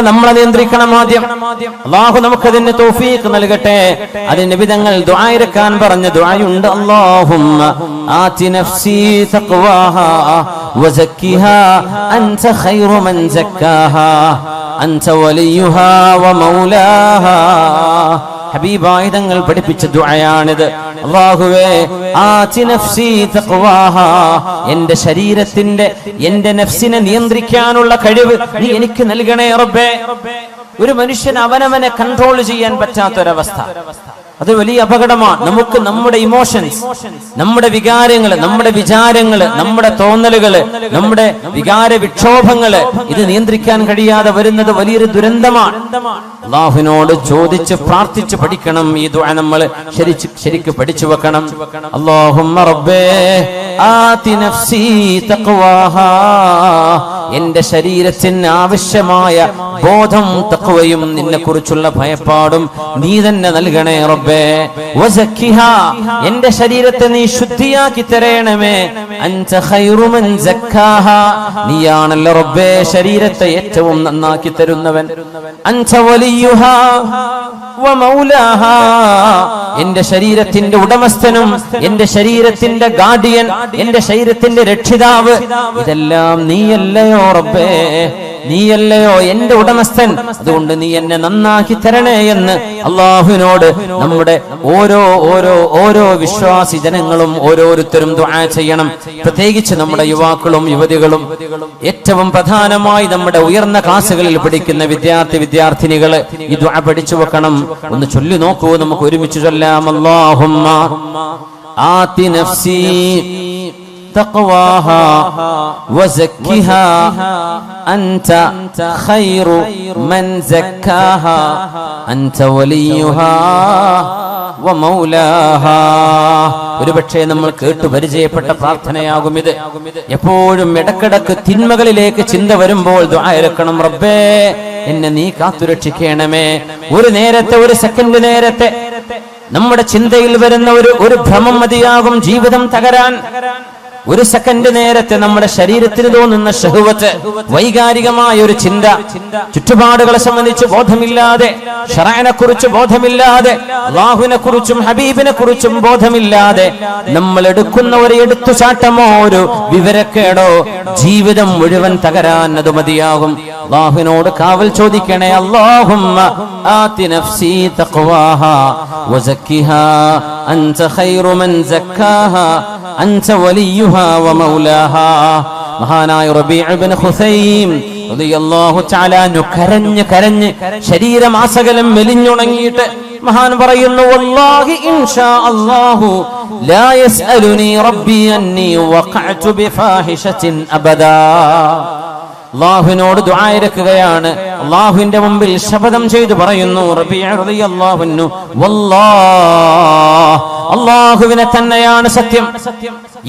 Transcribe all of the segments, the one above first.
നമ്മളെ നിയന്ത്രിക്കണം ആദ്യം. അല്ലാഹു നമുക്കതിന് തൗഫീഖ് നൽകട്ടെ. അതിന് നബി തങ്ങൾ ദുആ ഇറക്കാൻ പറഞ്ഞ ദുആയുണ്ട്. അല്ലാഹുമ്മ ആതി നഫ്സി തഖ്വാഹാ വസക്കിഹാ അൻത ഖൈറു മൻ സക്കാഹാ അൻത വലിയുഹാ വമൗലാഹാ. ഹബീബായ തങ്ങൾ പഠിപ്പിച്ച ദുആയാണിത്. അല്ലാഹുവേ ആതി നഫ്സി തഖ്വാഹാ, എന്റെ ശരീരത്തിന്റെ എന്റെ നഫ്സിനെ നിയന്ത്രിക്കാനുള്ള കഴിവ് നീ എനിക്ക് നൽകണേ റബ്ബേ. ഒരു മനുഷ്യൻ അവനവനെ കൺട്രോൾ ചെയ്യാൻ പറ്റാത്തൊരവസ്ഥ, അത് വലിയ അപകടമാണ്. നമുക്ക് നമ്മുടെ ഇമോഷൻസ്, നമ്മുടെ വികാരങ്ങള്, നമ്മുടെ വിചാരങ്ങള്, നമ്മുടെ തോന്നലുകള്, നമ്മുടെ വികാര വിക്ഷോഭങ്ങള് ഇത് നിയന്ത്രിക്കാൻ കഴിയാതെ വരുന്നത് വലിയൊരു ദുരന്തമാണ്. അല്ലാഹുവിനോട് ചോദിച്ച് പ്രാർത്ഥിച്ച് പഠിക്കണം. ഈ ദുആ നമ്മൾ ശരിക്ക് പഠിച്ചു വെക്കണം. അല്ലാഹുമ്മ റബ്ബേ ആതി നഫ്സി തഖ്വാഹാ, എന്റെ ശരീരത്തിന് ആവശ്യമായ ബോധം തഖ്വയും നിന്നെ കുറിച്ചുള്ള ഭയപ്പാടും നീ തന്നെ നൽകണേ റബ്ബേ. വസക്കിഹാ, എന്റെ ശരീരത്തെ നീ ശുദ്ധിയാക്കി തരണമേ. അൻത ഖൈറു മൻ സക്കാഹാ, നീയാണല്ലോ റബ്ബേ ശരീരത്തെ ഏറ്റവും നന്നാക്കി തരുന്നവൻ. അൻത വലിയുഹാ വമൗലാഹാ, എന്റെ ശരീരത്തിന്റെ ഉടമസ്ഥനും എന്റെ ശരീരത്തിന്റെ ഗാർഡിയൻ, എന്റെ ശരീരത്തിന്റെ രക്ഷിതാവ്, ഇതെല്ലാം നീയല്ലയോ റബ്ബേ, നീയല്ലയോ എന്റെ ഉടമസ്ഥൻ. അതുകൊണ്ട് നീ എന്നെ നന്നാക്കി തരണേ എന്ന് അല്ലാഹുവിനോട് നമ്മുടെ ഓരോ വിശ്വാസി ജനങ്ങളും ഓരോരുത്തരും ദുആ ചെയ്യണം. പ്രത്യേകിച്ച് നമ്മുടെ യുവാക്കളും യുവതികളും, ഏറ്റവും പ്രധാനമായി നമ്മുടെ ഉയർന്ന ക്ലാസ്സുകളിൽ പഠിക്കുന്ന വിദ്യാർത്ഥിനികള് ഈ ദുആ പഠിച്ചു വെക്കണം. ഒന്ന് ചൊല്ലി നോക്കൂ, നമുക്ക് ഒരുമിച്ച് ചൊല്ലാം. അല്ലാഹുമ്മ ആതി നഫ്സി തഖ്വാഹാ വസക്കിഹാ അൻത ഖൈറു മൻ സക്കാഹാ അൻത വലിയുഹാ വമൗലാഹാ. ഒരുപക്ഷേ നമ്മൾ കേട്ടു പരിചയപ്പെട്ട പ്രാർത്ഥനയാകും ഇത്. എപ്പോഴും ഇടക്കിടക്ക് തിന്മകളിലേക്ക് ചിന്ത വരുമ്പോൾ ദുആ ഇറക്കണം. റബ്ബേ എന്നെ നീ കാത്തുരക്ഷിക്കണമേ. ഒരു നേരത്തെ, ഒരു സെക്കൻഡ് നേരത്തെ നമ്മുടെ ചിന്തയിൽ വരുന്ന ഒരു ഭ്രമം മതിയാകും ജീവിതം തകരാൻ. ഒരു സെക്കൻഡ് നേരത്തെ നമ്മുടെ ശരീരത്തിന് തോന്നുന്ന ശഹ്വത്ത്, വൈകാരികമായ ഒരു ചിന്ത, ചുറ്റുപാടുകളെ സംബന്ധിച്ച് ബോധമില്ലാതെ, ശറഅനെ കുറിച്ച് ബോധമില്ലാതെ, അല്ലാഹുവിനെ കുറിച്ചും ഹബീബിനെ കുറിച്ചും ബോധമില്ലാതെ നമ്മൾ എടുക്കുന്ന ഒരു എടുത്തുചാട്ടമോ ഒരു വിവരക്കേടോ ജീവിതം മുഴുവൻ തകരാൻ അത് മതിയാകും. അല്ലാഹുവിനോട് കാവൽ ചോദിക്കണേ. അല്ലാഹുമ്മ ആതി നഫ്സി തഖ്വാഹാ വസക്കിഹാ അൻത ഖൈറു മൻ സക്കാഹാ അൻത വലിയുഹാ വമൗലാഹാ. മഹാനായ റബീഉ ഇബ്നു ഖുസൈം റളിയല്ലാഹു തആല അൻഹു കരഞ്ഞ് ശരീരമാസകലം മെലിഞ്ഞുണങ്ങിയിട്ട് മഹാൻ പറയുന്നു, വല്ലാഹി ഇൻഷാ അല്ലാഹു ലാ യസ്അലുനി റബ്ബി അന്നി വഖഅതു ബിഫാഹിശത്തിൻ അബദാ. അല്ലാഹുവിനോട് ദുആ ഇറക്കുകയാണ്. അല്ലാഹുവിന്റെ മുമ്പിൽ ശപഥം ചെയ്തു പറയുന്നു റബീഉ റളിയല്ലാഹു അൻഹു, വല്ലാഹ്, അല്ലാഹുവിനെ തന്നെയാണ് സത്യം.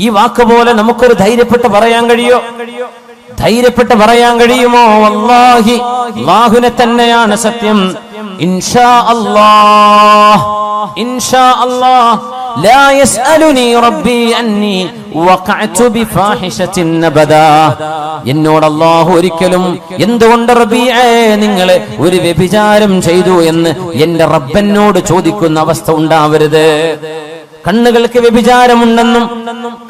ഈ വാക്ക് പോലെ നമുക്കൊരു ധൈര്യപ്പെട്ട് പറയാൻ കഴിയോ? ധൈര്യപ്പെട്ട് പറയാൻ കഴിയുമോ? വല്ലാഹി, അല്ലാഹുവിനെ തന്നെയാണ് സത്യം. ഇൻഷാ അല്ലാഹ്, ഇൻഷാ അല്ലാഹ് ലാ യസ്അലുനി റബ്ബി അന്നി വഖഅതു ബിഫാഹിശത്തിൻ അബദാ. എന്നോട് അല്ലാഹു ഒരിക്കലും എന്തുകൊണ്ട് റബീഅേ നിങ്ങൾ ഒരു വ്യഭിചാരം ചെയ്തു എന്ന് എന്റെ റബ്ബനോട് ചോദിക്കുന്ന അവസ്ഥ ഉണ്ടാവരുത്. കണ്ണുകൾക്ക് വ്യഭിചാരമുണ്ടെന്നും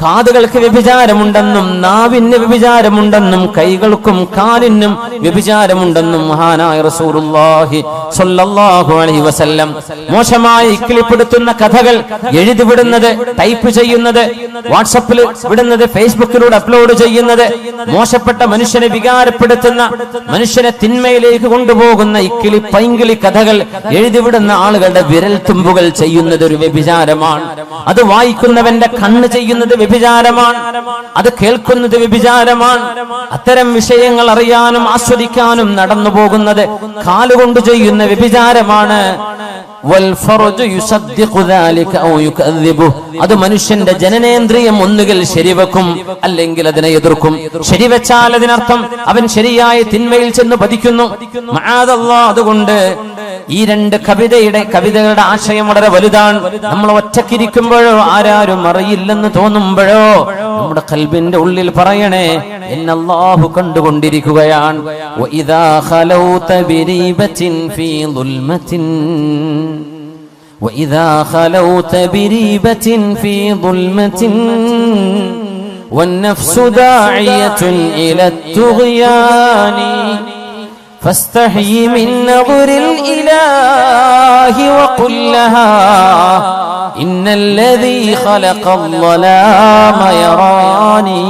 കാതുകൾക്ക് വ്യഭിചാരമുണ്ടെന്നും നാവിന് വ്യഭിചാരമുണ്ടെന്നും കൈകൾക്കും കാലിനും വ്യഭിചാരമുണ്ടെന്നും മഹാനായ റസൂലുള്ളാഹി സ്വല്ലല്ലാഹു അലൈഹി വസല്ലം മോശമായി ഇക്കിളിപ്പെടുത്തുന്ന കഥകൾ എഴുതി വിടുന്നത്, ടൈപ്പ് ചെയ്യുന്നത്, വാട്സപ്പിൽ വിടുന്നത്, ഫേസ്ബുക്കിലൂടെ അപ്ലോഡ് ചെയ്യുന്നത്, മോശപ്പെട്ട മനുഷ്യനെ വികാരപ്പെടുത്തുന്ന, മനുഷ്യനെ തിന്മയിലേക്ക് കൊണ്ടുപോകുന്ന ഇക്കിളി പൈങ്കിളി കഥകൾ എഴുതിവിടുന്ന ആളുകളുടെ വിരൽ തുമ്പുകൾ ചെയ്യുന്നത് ഒരു വ്യഭിചാരമാണ്. അത് വായിക്കുന്നവന്റെ കണ്ണ് ചെയ്യുന്നത് വ്യഭിചാരമാണ്. അത് കേൾക്കുന്നത് വ്യഭിചാരമാണ്. അത്തരം വിഷയങ്ങൾ അറിയാനും ആസ്വദിക്കാനും നടന്നു പോകുന്നത് കാലുകൊണ്ട് ചെയ്യുന്ന വ്യഭിചാരമാണ്. അത് മനുഷ്യന്റെ ജനനേന്ദ്രിയം ഒന്നുകിൽ ശരിവെക്കും, അല്ലെങ്കിൽ അതിനെ എതിർക്കും. ശരിവെച്ചാൽ അതിനർത്ഥം അവൻ ശരിയായ തിന്മയിൽ ചെന്ന് പതിക്കുന്നു. മഅദല്ലാഹ്. അതുകൊണ്ട് ഈ രണ്ട് കവിതകളുടെ ആശയം വളരെ വലുതാണ്. നമ്മൾ ഒറ്റക്കിരിക്കുമ്പോഴോ ആരാരും അറിയില്ലെന്ന് തോന്നുമ്പോഴോ നമ്മുടെ ഖൽബിന്റെ ഉള്ളിൽ പറയണേ, എന്നെ അല്ലാഹു കണ്ടുകൊണ്ടിരിക്കുകയാണ്. വഇദാ ഖലൗത ബിരീബത്തിൻ ഫീ ദുൽമത്തിൻ വഇദാ ഖലൗത ബിരീബത്തിൻ ഫീ ദുൽമത്തിൻ والنفس داعية إلى الطغيان فاستحي من نظر الإله وقل لها إن الذي خلق الظلام يراني.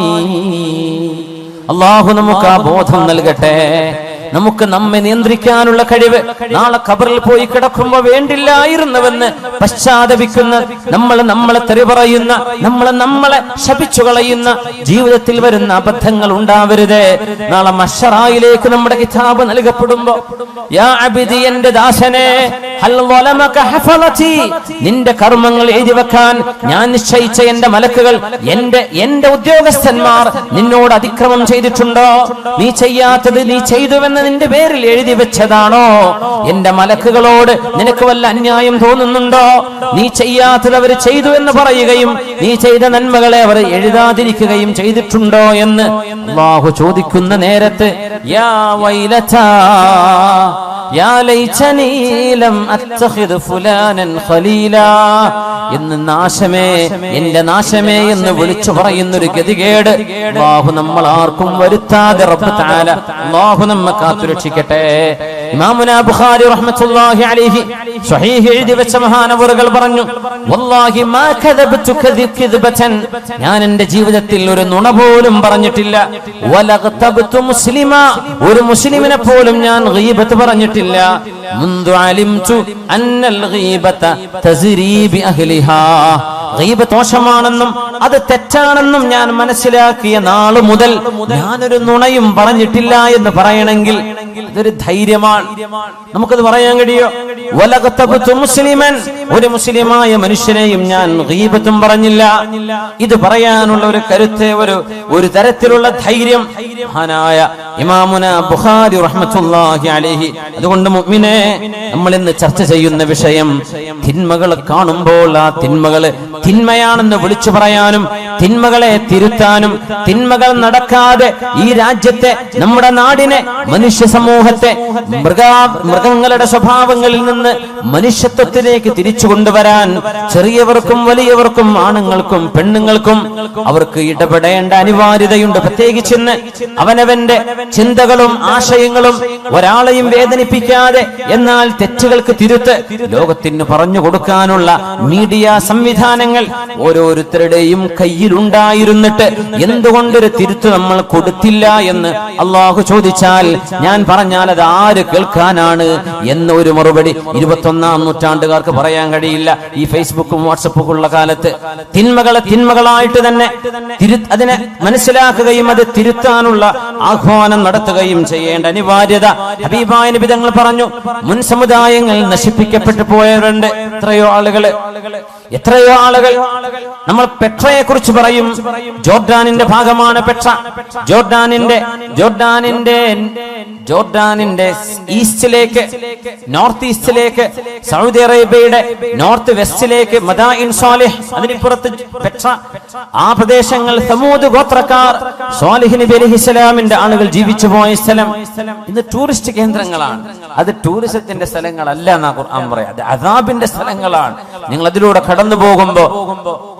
അല്ലാഹു നമുക്ക് ആ ബോധം നൽകട്ടെ. നമുക്ക് നമ്മെ നിയന്ത്രിക്കാനുള്ള കഴിവ്. നാളെ ഖബറിൽ പോയി കിടക്കുമ്പോ വേണ്ടില്ലായിരുന്നുവെന്ന് പശ്ചാത്തപിക്കുന്ന, നമ്മളെ തെറി പറയുന്ന, നമ്മളെ ശപിച്ചു കളയുന്ന ജീവിതത്തിൽ വരുന്ന അബദ്ധങ്ങൾ ഉണ്ടാവരുത്. നാളെ മഹ്ശറായിലേക്ക് നമ്മുടെ കിതാബ് നൽകപ്പെടുമ്പോ, യാ അബ്ദി, എന്റെ ദാസനെ, ഹൽ വലമക ഹഫളതി, നിന്റെ കർമ്മങ്ങൾ എഴുതി വെക്കാൻ ഞാൻ നിശ്ചയിച്ച എന്റെ മലക്കുകൾ, എന്റെ ഉദ്യോഗസ്ഥന്മാർ നിന്നോട് അതിക്രമം ചെയ്തിട്ടുണ്ടോ? നീ ചെയ്യാത്തത് നീ ചെയ്തുവെന്ന് നിന്റെ പേരിൽ എഴുതി വെച്ചതാണോ? എന്റെ മലക്കുകളോട് നിനക്ക് വല്ല അന്യായം തോന്നുന്നുണ്ടോ? നീ ചെയ്യാത്തത് അവർ ചെയ്തു എന്ന് പറയുകയും നീ ചെയ്ത നന്മകളെ അവർ എഴുതാതിരിക്കുകയും ചെയ്തിട്ടുണ്ടോ എന്ന് അല്ലാഹു ചോദിക്കുന്ന നേരത്ത്, യാ വൈലതാ യാ ലൈതനീ ലം അത്തഖിദ് ഫുലാനൻ ഖലീലാ എന്ന് നാശമേ, എന്റെ നാശമേ എന്ന് വിളിച്ചു പറയുന്നൊരു ഗതികേട് അല്ലാഹു നമ്മൾ ആർക്കും വരുത്താതെ റബ്ബ് തആല അല്ലാഹു നമ്മെ കാത്തുരക്ഷിക്കട്ടെ. ഇമാമുനാ ബുഖാരി റഹ്മത്തുള്ളാഹി അലൈഹി സ്വഹീഹ് എഴുതി വെച്ച മഹാനവറുകൾ പറഞ്ഞു, വല്ലാഹി മാ കദബ്തു കദിബതൻ, ഞാൻ എന്റെ ജീവിതത്തിൽ ഒരു നുണ പോലും പറഞ്ഞിട്ടില്ല. വലഖതബ്തു മുസ്ലിമാ, ഒരു മുസ്ലിമിനെ പോലും ഞാൻ ഗീബത്ത് പറഞ്ഞിട്ടില്ല. മുൻദു അലിംതു അന്നൽ ഗീബത തസ്രി ബി അഹ്ലിഹാ, ഗീബത്ത് ദോഷമാണെന്നും അത് തെറ്റാണെന്നും ഞാൻ മനസ്സിലാക്കിയ നാള് മുതൽ ഞാനൊരു നുണയും പറഞ്ഞിട്ടില്ല എന്ന് പറയണമെങ്കിൽ ഇതൊരു ധൈര്യമാണ്. നമുക്കത് പറയാൻ കഴിയോ? വലഖതബ്തു മുസ്ലിമൻ, ഒരു മുസ്ലിമായ മനുഷ്യനെയും ഞാൻ ഗീബത്തും പറഞ്ഞില്ല. ഇത് പറയാനുള്ള ഒരു കരുത്ത്, ഒരു തരത്തിലുള്ള ധൈര്യം മഹാനായ ഇമാമുനാ ബുഖാരി റഹ്മത്തുള്ളാഹി അലൈഹി. അതുകൊണ്ട് മുഅ്മിനേ, നമ്മൾ ഇന്ന് ചർച്ച ചെയ്യുന്ന വിഷയം, തിന്മകൾ കാണുമ്പോൾ ആ തിന്മകൾ തിന്മയാണെന്ന് വിളിച്ചു പറയാനും തിന്മകളെ തിരുത്താനും, തിന്മകൾ നടക്കാതെ ഈ രാജ്യത്തെ, നമ്മുടെ നാടിനെ, മനുഷ്യ സമൂഹത്തെ മൃഗങ്ങളുടെ സ്വഭാവങ്ങളിൽ നിന്ന് മനുഷ്യത്വത്തിലേക്ക് തിരിച്ചു കൊണ്ടുവരാൻ ചെറിയവർക്കും വലിയവർക്കും ആണുങ്ങൾക്കും പെണ്ണുങ്ങൾക്കും അവർക്ക് ഇടപെടേണ്ട അനിവാര്യതയുണ്ട്. പ്രത്യേകിച്ച് അവനവന്റെ ചിന്തകളും ആശയങ്ങളും ഒരാളെയും വേദനിപ്പിക്കാതെ, എന്നാൽ തെറ്റുകൾക്ക് തിരുത്ത് ലോകത്തിന് പറഞ്ഞു കൊടുക്കാനുള്ള മീഡിയ സംവിധാനങ്ങൾ ഓരോരുത്തരുടെയും കയ്യിലുണ്ടായിരുന്നിട്ട് എന്തുകൊണ്ടൊരു തിരുത്ത് നമ്മൾ കൊടുത്തില്ല എന്ന് അള്ളാഹു ചോദിച്ചാൽ, ഞാൻ പറഞ്ഞാൽ അത് ആര് കേൾക്കാനാണ് എന്നൊരു മറുപടി 21-ാം നൂറ്റാണ്ടുകാർക്ക് പറയാൻ കഴിയില്ല. ഈ ഫേസ്ബുക്കും വാട്സപ്പും ഉള്ള കാലത്ത് തിന്മകളെ തിന്മകളായിട്ട് തന്നെ അതിനെ മനസ്സിലാക്കുകയും അത് തിരുത്താനുള്ള ആഹ്വാനം നടത്തുകയും ചെയ്യേണ്ട അനിവാര്യത ഹബീബായ നബി തങ്ങൾ പറഞ്ഞു. മുൻ സമുദായങ്ങൾ നശിപ്പിക്കപ്പെട്ടു പോയവരുണ്ട്. എത്രയോ ആളുകൾ. നമ്മൾ പെട്രയെ കുറിച്ച് പറയും. ജോർഡാനിന്റെ ഭാഗമാണ് പെട്ര. ജോർഡാനിന്റെ ഈസ്റ്റിലേക്ക്, നോർത്ത് ഈസ്റ്റിലേക്ക്, സൗദി അറേബ്യയുടെ നോർത്ത് വെസ്റ്റിലേക്ക് മദായിൻ സാലിഹ്, അതിനിപ്പുറത്ത് പെട്ര, ആ പ്രദേശങ്ങൾ സമൂദ് ഗോത്രക്കാർ, സാലിഹ് നബി അലൈഹിസ്സലാമിന്റെ ആളുകൾ ജീവിച്ചു പോയ സ്ഥലം ഇന്ന് ടൂറിസ്റ്റ് കേന്ദ്രങ്ങളാണ്. അത് ടൂറിസത്തിന്റെ സ്ഥലങ്ങളല്ല എന്നാ ഖുർആൻ പറയാം, അത് അദാബിന്റെ സ്ഥലങ്ങളാണ്. നിങ്ങൾ അതിലൂടെ കടന്നു പോകുമ്പോ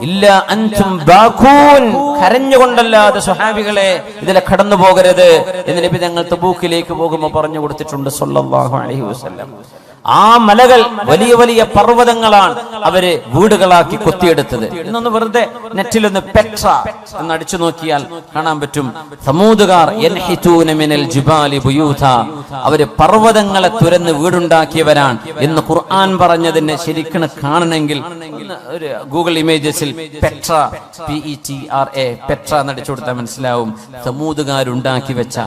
ഇല്ല അൻതും ബാഖൂൻ, കരഞ്ഞുകൊണ്ടല്ലാതെ സ്വഹാബികളെ ഇതിലെ കടന്നു പോകരുത് എന്ന് നബി തങ്ങൾ തബൂക്കിലേക്ക് പോകുമ്പോൾ പറഞ്ഞു കൊടുത്തിട്ടുണ്ട് സല്ലല്ലാഹു അലൈഹി വസല്ലം. ആ മലകൾ വലിയ വലിയ പർവ്വതങ്ങളാണ് അവര് വീടുകളാക്കി കൊത്തിയെടുത്തത്. ഇന്നൊന്ന് വെറുതെ നെറ്റിലൊന്ന് പെട്ര എന്ന് അടിച്ചു നോക്കിയാൽ കാണാൻ പറ്റും. സമൂദുകാർ യൻഹിതൂന മിനൽ ജിബാലി ബുയൂത, അവര് പർവ്വതങ്ങളെ തുരന്ന് വീടുണ്ടാക്കിയവരാണ് എന്ന് ഖുർആൻ പറഞ്ഞതിനെ ശരിക്കും കാണണമെങ്കിൽ ഒരു ഗൂഗിൾ ഇമേജസിൽ പെട്ര, PETRA, പെട്ര എന്നടിച്ചു കൊടുത്താൽ മനസ്സിലാവും. സമൂദുകാരുണ്ടാക്കി വെച്ച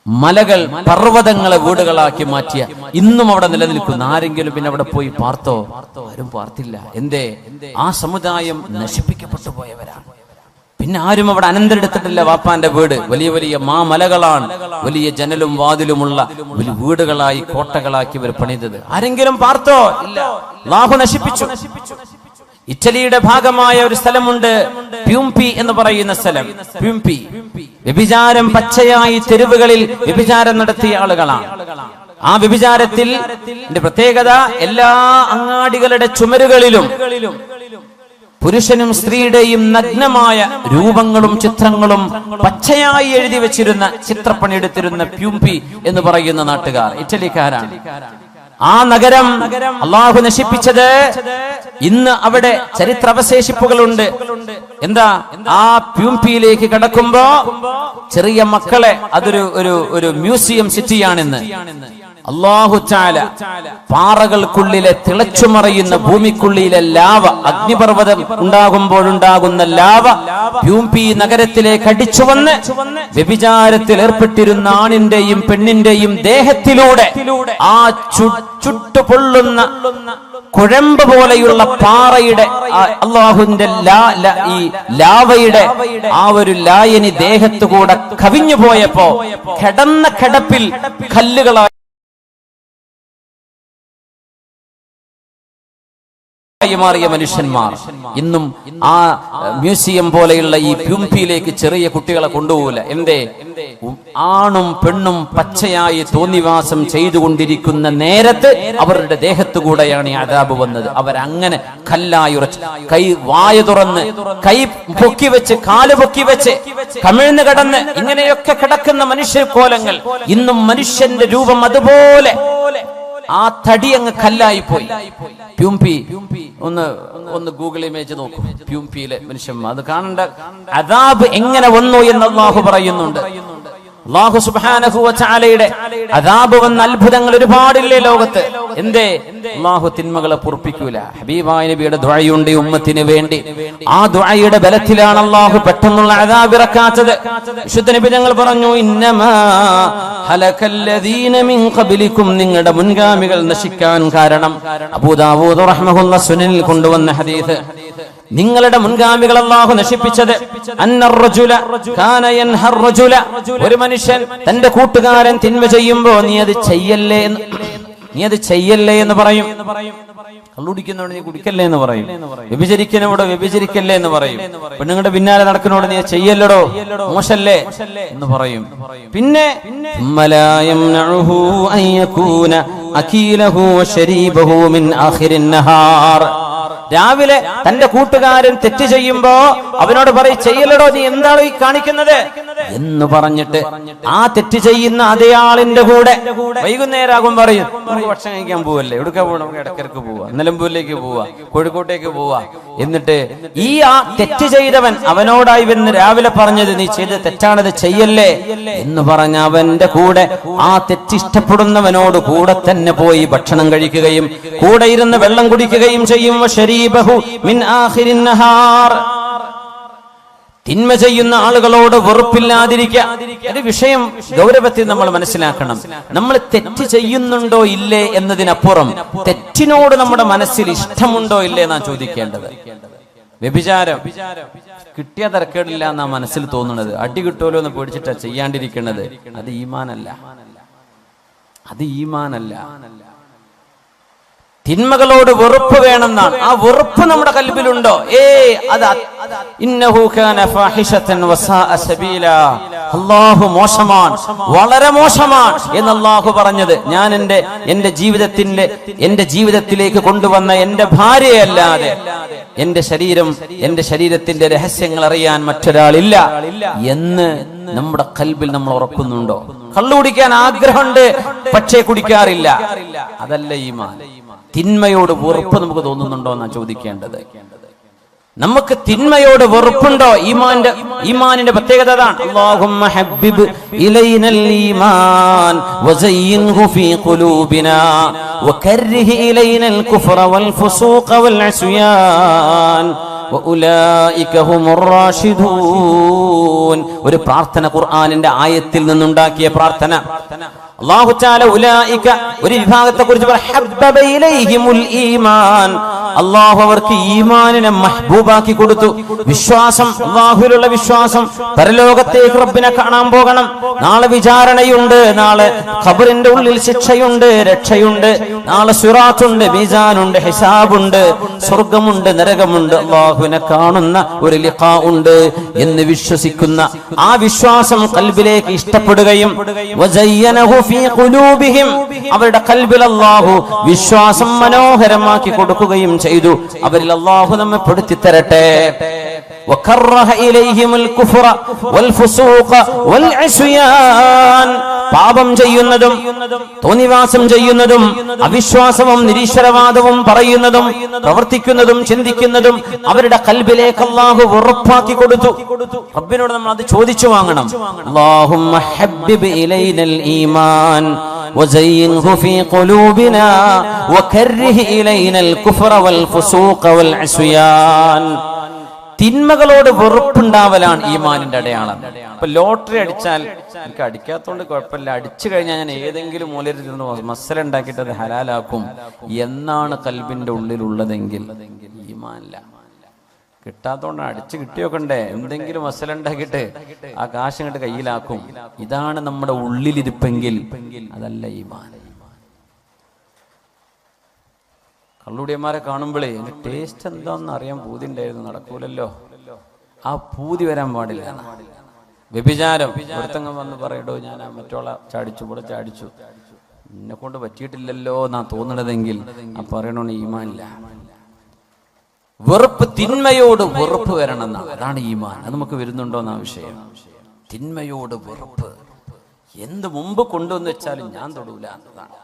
മലകൾ, പർവ്വതങ്ങളെ വീടുകളാക്കി മാറ്റിയ ഇന്നും അവിടെ നിലനിൽക്കുന്ന ആരെങ്കിലും പിന്നെ അവിടെ പോയി പാർത്തോ? ആരും പാർത്തില്ല. എന്തേ? ആ സമുദായം നശിപ്പിക്കപ്പെട്ടു പോയവരാണ്. പിന്നെ ആരും അവിടെ അനന്തരെടുത്തിട്ടില്ല. വാപ്പാന്റെ വീട് വലിയ വലിയ മാമലകളാണ്, വലിയ ജനലും വാതിലുമുള്ള വലിയ വീടുകളായി, കോട്ടകളാക്കി ഇവർ പണിതത്. ആരെങ്കിലും പാർത്തോ? ഇല്ല. അല്ലാഹു നശിപ്പിച്ചു. ഇറ്റലിയുടെ ഭാഗമായ ഒരു സ്ഥലമുണ്ട്, പ്യൂംപി എന്ന് പറയുന്ന സ്ഥലം. പ്യൂംപി വ്യഭിചാരം പച്ചയായി തെരുവുകളിൽ വ്യഭിചാരം നടത്തിയ ആളുകളാണ്. ആ വ്യഭിചാരത്തിൽ പ്രത്യേകത എല്ലാ അങ്ങാടികളുടെ ചുമരുകളിലും പുരുഷനും സ്ത്രീയുടെയും നഗ്നമായ രൂപങ്ങളും ചിത്രങ്ങളും പച്ചയായി എഴുതി വെച്ചിരുന്ന ചിത്രപ്പണിയെടുത്തിരുന്ന പ്യൂംപി എന്ന് പറയുന്ന നാട്ടുകാർ, ഇറ്റലിക്കാരാണ്. ആ നഗരം അള്ളാഹു നശിപ്പിച്ചത്. ഇന്ന് അവിടെ ചരിത്രാവശേഷിപ്പുകളുണ്ട്. എന്താ? ആ പ്യൂംപിയിലേക്ക് കടക്കുമ്പോ ചെറിയ മക്കളെ, അതൊരു ഒരു മ്യൂസിയം സിറ്റിയാണിന്ന്. അല്ലാഹു തആല പാറകൾക്കുള്ളിലെ തിളച്ചുമറിയുന്ന ഭൂമിക്കുള്ളിലെ ലാവ, അഗ്നിപർവ്വതം ഉണ്ടാകുമ്പോഴുണ്ടാകുന്ന ലാവ പ്യൂംപി നഗരത്തിലേക്ക് അടിച്ചു വന്ന് വ്യഭിചാരത്തിൽ ഏർപ്പെട്ടിരുന്ന ആണിന്റെയും പെണ്ണിന്റെയും ദേഹത്തിലൂടെ ആ ചുട്ടുപൊള്ളുന്ന കുഴമ്പ് പോലെയുള്ള പാറയുടെ അള്ളാഹുവിന്റെ ഈ ലാവയുടെ ആ ഒരു ലായനി ദേഹത്തുകൂടെ കവിഞ്ഞു പോയപ്പോ കിടന്ന കിടപ്പിൽ കല്ലുകളായി മാറിയ മനുഷ്യന്മാർ ഇന്നും ആ മ്യൂസിയം പോലെയുള്ള ഈ പ്യൂംപിയിലേക്ക് ചെറിയ കുട്ടികളെ കൊണ്ടുപോകില്ല. എന്തേ? ആണും പെണ്ണും പച്ചയായി തോന്നിവാസം ചെയ്തുകൊണ്ടിരിക്കുന്ന നേരത്ത് അവരുടെ ദേഹത്തുകൂടെയാണ് ഈ അദാബ് വന്നത്. അവരങ്ങനെ കല്ലായി ഉറച്ച്, കൈ വായ തുറന്ന്, കൈ പൊക്കി വെച്ച്, കാല് പൊക്കി വെച്ച്, കമിഴ്ന്ന് കിടന്ന് ഇങ്ങനെയൊക്കെ കിടക്കുന്ന മനുഷ്യ കോലങ്ങൾ. ഇന്നും മനുഷ്യന്റെ രൂപം അതുപോലെ ആ തടി അങ്ങ് കല്ലായി പോയി. പ്യൂംപി ഒന്ന് ഗൂഗിൾ ഇമേജ് നോക്കൂ. പ്യൂംപിയിലെ മനുഷ്യന്മാർ അത് കാണേണ്ട അദാബ് എങ്ങനെ വന്നു എന്ന് അല്ലാഹു പറയുന്നുണ്ട്. അല്ലാഹു സുബ്ഹാനഹു വ തആലയുടെ അദാബ് വന്ന അത്ഭുതങ്ങൾ ഒരുപാടില്ലേ ലോകത്ത്. എന്തേ? അല്ലാഹു തിന്മകളെ പൊറുപ്പിക്കൂല. ഹബീബായ നബിയുടെ ദുആയുണ്ട് ഉമ്മത്തിന് വേണ്ടി. ആ ദുആയുടെ ബലത്തിലാണ് അല്ലാഹു പെട്ടെന്നുള്ള അദാബ് ഇറക്കാത്തത്. വിശുദ്ധ നബി തങ്ങൾ പറഞ്ഞു, ഇന്നമാ ഹലകല്ലദീന മിൻ ഖബ്ലികും, നിങ്ങളുടെ മുൻഗാമികൾ നശിക്കാൻ കാരണം. അബൂ ദാവൂദ് റഹ്മഹുല്ലാഹ് സുനനിൽ കൊണ്ടുവന്ന ഹദീസ്. നിങ്ങളുടെ മുൻഗാമികൾ അല്ലാഹു നശിപ്പിച്ചത്, ഒരു മനുഷ്യൻ തന്റെ കൂട്ടുകാരൻ തിന്മ ചെയ്യുമ്പോ നീ അത് ചെയ്യല്ലേ എന്ന് പറയും. കള്ളുടിക്കുന്നോട് നീ കുടിക്കല്ലേ എന്ന് പറയും. വ്യഭിചരിക്കുന്നോട് വ്യഭിചരിക്കല്ലേ എന്ന് പറയും. പെണ്ണുങ്ങളുടെ പിന്നാലെ നടക്കുന്നോട് നീ ചെയ്യല്ലടോ, മോശല്ലേ എന്ന് പറയും. പിന്നെ രാവിലെ തന്റെ കൂട്ടുകാരൻ തെറ്റ് ചെയ്യുമ്പോ അവനോട് പറയും, ചെയ്യല്ലടോ, നീ എന്താണ് ഈ കാണിക്കുന്നത് എന്ന് പറഞ്ഞിട്ട് ആ തെറ്റ് ചെയ്യുന്ന അതേ ആളിന്റെ കൂടെ വൈകുന്നേരമാകും പറയും, നമുക്ക് ഭക്ഷണം കഴിക്കാൻ പോവല്ലേ, എവിടുക്കാ പോവാ, നമുക്ക് ഇടക്കിടക്ക് പോവാ, നിലമ്പൂരിലേക്ക് പോവാ, കോഴിക്കോട്ടേക്ക് പോവാ. എന്നിട്ട് ആ തെറ്റ് ചെയ്തവൻ അവനോടായി വന്ന് രാവിലെ പറഞ്ഞത്, നീ ചെയ്ത് തെറ്റാണത്, ചെയ്യല്ലേ എന്ന് പറഞ്ഞ അവന്റെ കൂടെ ആ തെറ്റിഷ്ടപ്പെടുന്നവനോട് കൂടെ തന്നെ പോയി ഭക്ഷണം കഴിക്കുകയും കൂടെ ഇരുന്ന് വെള്ളം കുടിക്കുകയും ചെയ്യും. തിന്മ ചെയ്യുന്ന ആളുകളോട് വെറുപ്പില്ലാതിരിക്കുക. ഒരു വിഷയം ഗൗരവത്തിൽ നമ്മൾ മനസ്സിലാക്കണം. നമ്മൾ തെറ്റ് ചെയ്യുന്നുണ്ടോ ഇല്ലേ എന്നതിനപ്പുറം തെറ്റിനോട് നമ്മുടെ മനസ്സിൽ ഇഷ്ടമുണ്ടോ ഇല്ലേ എന്നാ ചോദിക്കേണ്ടത്. വ്യഭിചാരം കിട്ടിയ തരക്കേടില്ല എന്നാ മനസ്സിൽ തോന്നുന്നത്. അടി കിട്ടുമല്ലോ എന്ന് പേടിച്ചിട്ടാ ചെയ്യാണ്ടിരിക്കുന്നത്. അത് ഈമാനല്ല. തിന്മകളോട് വെറുപ്പ് വേണമെന്നാണ്. ആ വെറുപ്പ് നമ്മുടെ കൽബിലുണ്ടോ? ഇന്നഹു കാന ഫാഹിഷതൻ വസാഅ സബീല, അല്ലാഹു മോശമാണ്, വളരെ മോശമാണ് എന്ന് അല്ലാഹു പറഞ്ഞത് ഞാൻ എന്റെ ജീവിതത്തിലേക്ക് കൊണ്ടുവന്ന എന്റെ ഭാര്യയല്ലാതെ എന്റെ ശരീരത്തിന്റെ രഹസ്യങ്ങൾ അറിയാൻ മറ്റൊരാളില്ല എന്ന് നമ്മുടെ കൽബിൽ നമ്മൾ ഉറക്കുന്നുണ്ടോ? കള്ളു കുടിക്കാൻ ആഗ്രഹമുണ്ട്, പക്ഷേ കുടിക്കാറില്ല. അതല്ല ഈമാൻ. തിന്മയോട് വെറുപ്പ് നമുക്ക് തോന്നുന്നുണ്ടോ എന്നാ ചോദിക്കേണ്ടത്. നമുക്ക് തിന്മയോട് വെറുപ്പുണ്ടോ? ഈമാനിന്റെ പ്രത്യേകത അതാണ്. അല്ലാഹുമ്മ ഹബ്ബിബ് ഇലൈനൽ ഈമാൻ വസയ്യിൻഹു ഫീ ഖുലൂബിനാ വകർരിഹ് ഇലൈനൽ കുഫ്റ വൽ ഫുസൂഖ വൽ അസ്യാൻ വഉലൈക ഹുമുർ റാഷിദൂൻ. ഒരു പ്രാർത്ഥന ഖുർആനിന്റെ ആയത്തിൽ നിന്നുണ്ടാക്കിയ പ്രാർത്ഥന. അല്ലാഹു തആല ഉലൈക ഒരു വിഭാഗത്തെ കുറിച്ച് ഹബ്ബബ ഇലൈഹിമുൽ ഈമാൻ, അല്ലാഹു അവർക്ക് ഈമാനിനെ മഹ്ബൂബാക്കി കൊടുത്തു. വിശ്വാസം, അല്ലാഹുവിലുള്ള വിശ്വാസം, പരലോകത്തേക്ക് റബ്ബിനെ കാണാൻ പോകണം, നാളെ വിചാരണയുണ്ട്, നാളെ ഖബറിന്റെ ഉള്ളിൽ ശിക്ഷയുണ്ട്, രക്ഷയുണ്ട്, നാളെ സിറാത്തുണ്ട്, മീസാനുണ്ട്, ഹിസാബുണ്ട്, സ്വർഗ്ഗമുണ്ട്, നരകമുണ്ട്, അല്ലാഹുവിനെ കാണുന്ന ഒരു ലിഖാ ഉണ്ട് എന്ന് വിശ്വസിക്കുന്ന ആ വിശ്വാസം ഖൽബിലേക്ക് ഇഷ്ടപ്പെടുകയും വസയ്യനഹു ഫീ ഖുലൂബിഹിം, അവരുടെ ഖൽബിൽ അല്ലാഹു വിശ്വാസം മനോഹരമാക്കി കൊടുക്കുകയും ചെയ്തു. അവരിൽ അല്ലാഹു നമ്മെ പെടുത്തി തരട്ടെ. വകറഹ ഇലൈഹിമുൽ കുഫ്ര വൽ ഫുസൂഖ വൽ ഇസ്യാൻ, പാപം ചെയ്യുന്നതും തോന്നിവാസം ചെയ്യുന്നതും അവിശ്വാസവും നിരീശ്വരവാദവും പറയുന്നതും പ്രവർത്തിക്കുന്നതും ചിന്തിക്കുന്നതും അവരുടെ ഖൽബിലേക്ക് അല്ലാഹു ഉറപ്പാക്കി കൊടുത്തു. റബ്ബിനോട് നമ്മൾ അത് ചോദിച്ചു വാങ്ങണം. അല്ലാഹുമ്മ ഹബ്ബിബ് ഇലൈനൽ ഈമാൻ വസയ്യിൻഹു ഫീ ഖുലൂബിനാ വകർരിഹ് ഇലൈനൽ കുഫ്ര വൽ ഫുസൂഖ വൽ ഇസ്യാൻ. തിന്മകളോട് വെറുപ്പുണ്ടാവലാണ് ഈമാനിന്റെ അടയാളം. ഇപ്പൊ ലോട്ടറി അടിച്ചാൽ എനിക്ക് അടിക്കാത്തോണ്ട് കുഴപ്പമില്ല, അടിച്ചു കഴിഞ്ഞാൽ ഞാൻ ഏതെങ്കിലും മൂലയിൽ നിന്ന് മസല ഉണ്ടാക്കിയിട്ട് അത് ഹലാലാക്കും എന്നാണ് കൽബിന്റെ ഉള്ളിലുള്ളതെങ്കിൽ ഈമാനില്ല. കിട്ടാത്തോണ്ടാണ്, അടിച്ചു കിട്ടിയോക്കണ്ടേ, എന്തെങ്കിലും മസല ഉണ്ടാക്കിയിട്ട് ആ കാശ് ഇങ്ങോട്ട് കയ്യിലാക്കും. ഇതാണ് നമ്മുടെ ഉള്ളിലിരിപ്പെങ്കിൽ അതല്ല ഈമാൻ. കള്ളുടിയന്മാരെ കാണുമ്പോഴേ എന്റെ ടേസ്റ്റ് എന്താന്ന് അറിയാൻ പൂതി ഉണ്ടായിരുന്നു, നടക്കൂലല്ലോ. ആ പൂതി വരാൻ പാടില്ല. വ്യഭിചാരം, ഒരുത്തങ്ങം വന്ന് പറയടോ ഞാൻ മറ്റോള ചാടിച്ചു, ഇവിടെ ചാടിച്ചു, എന്നെ കൊണ്ട് പറ്റിയിട്ടില്ലല്ലോ എന്നാ തോന്നണതെങ്കിൽ ആ പറയണോ ഈമാനില്ല. വെറുപ്പ്, തിന്മയോട് വെറുപ്പ് വരണം എന്നാണ്, അതാണ് ഈമാൻ. അത് നമുക്ക് വരുന്നുണ്ടോ എന്നാ വിഷയം. തിന്മയോട് വെറുപ്പ്, എന്ത് മുമ്പ് കൊണ്ടുവന്ന് വെച്ചാലും ഞാൻ തൊടൂല എന്നതാണ്.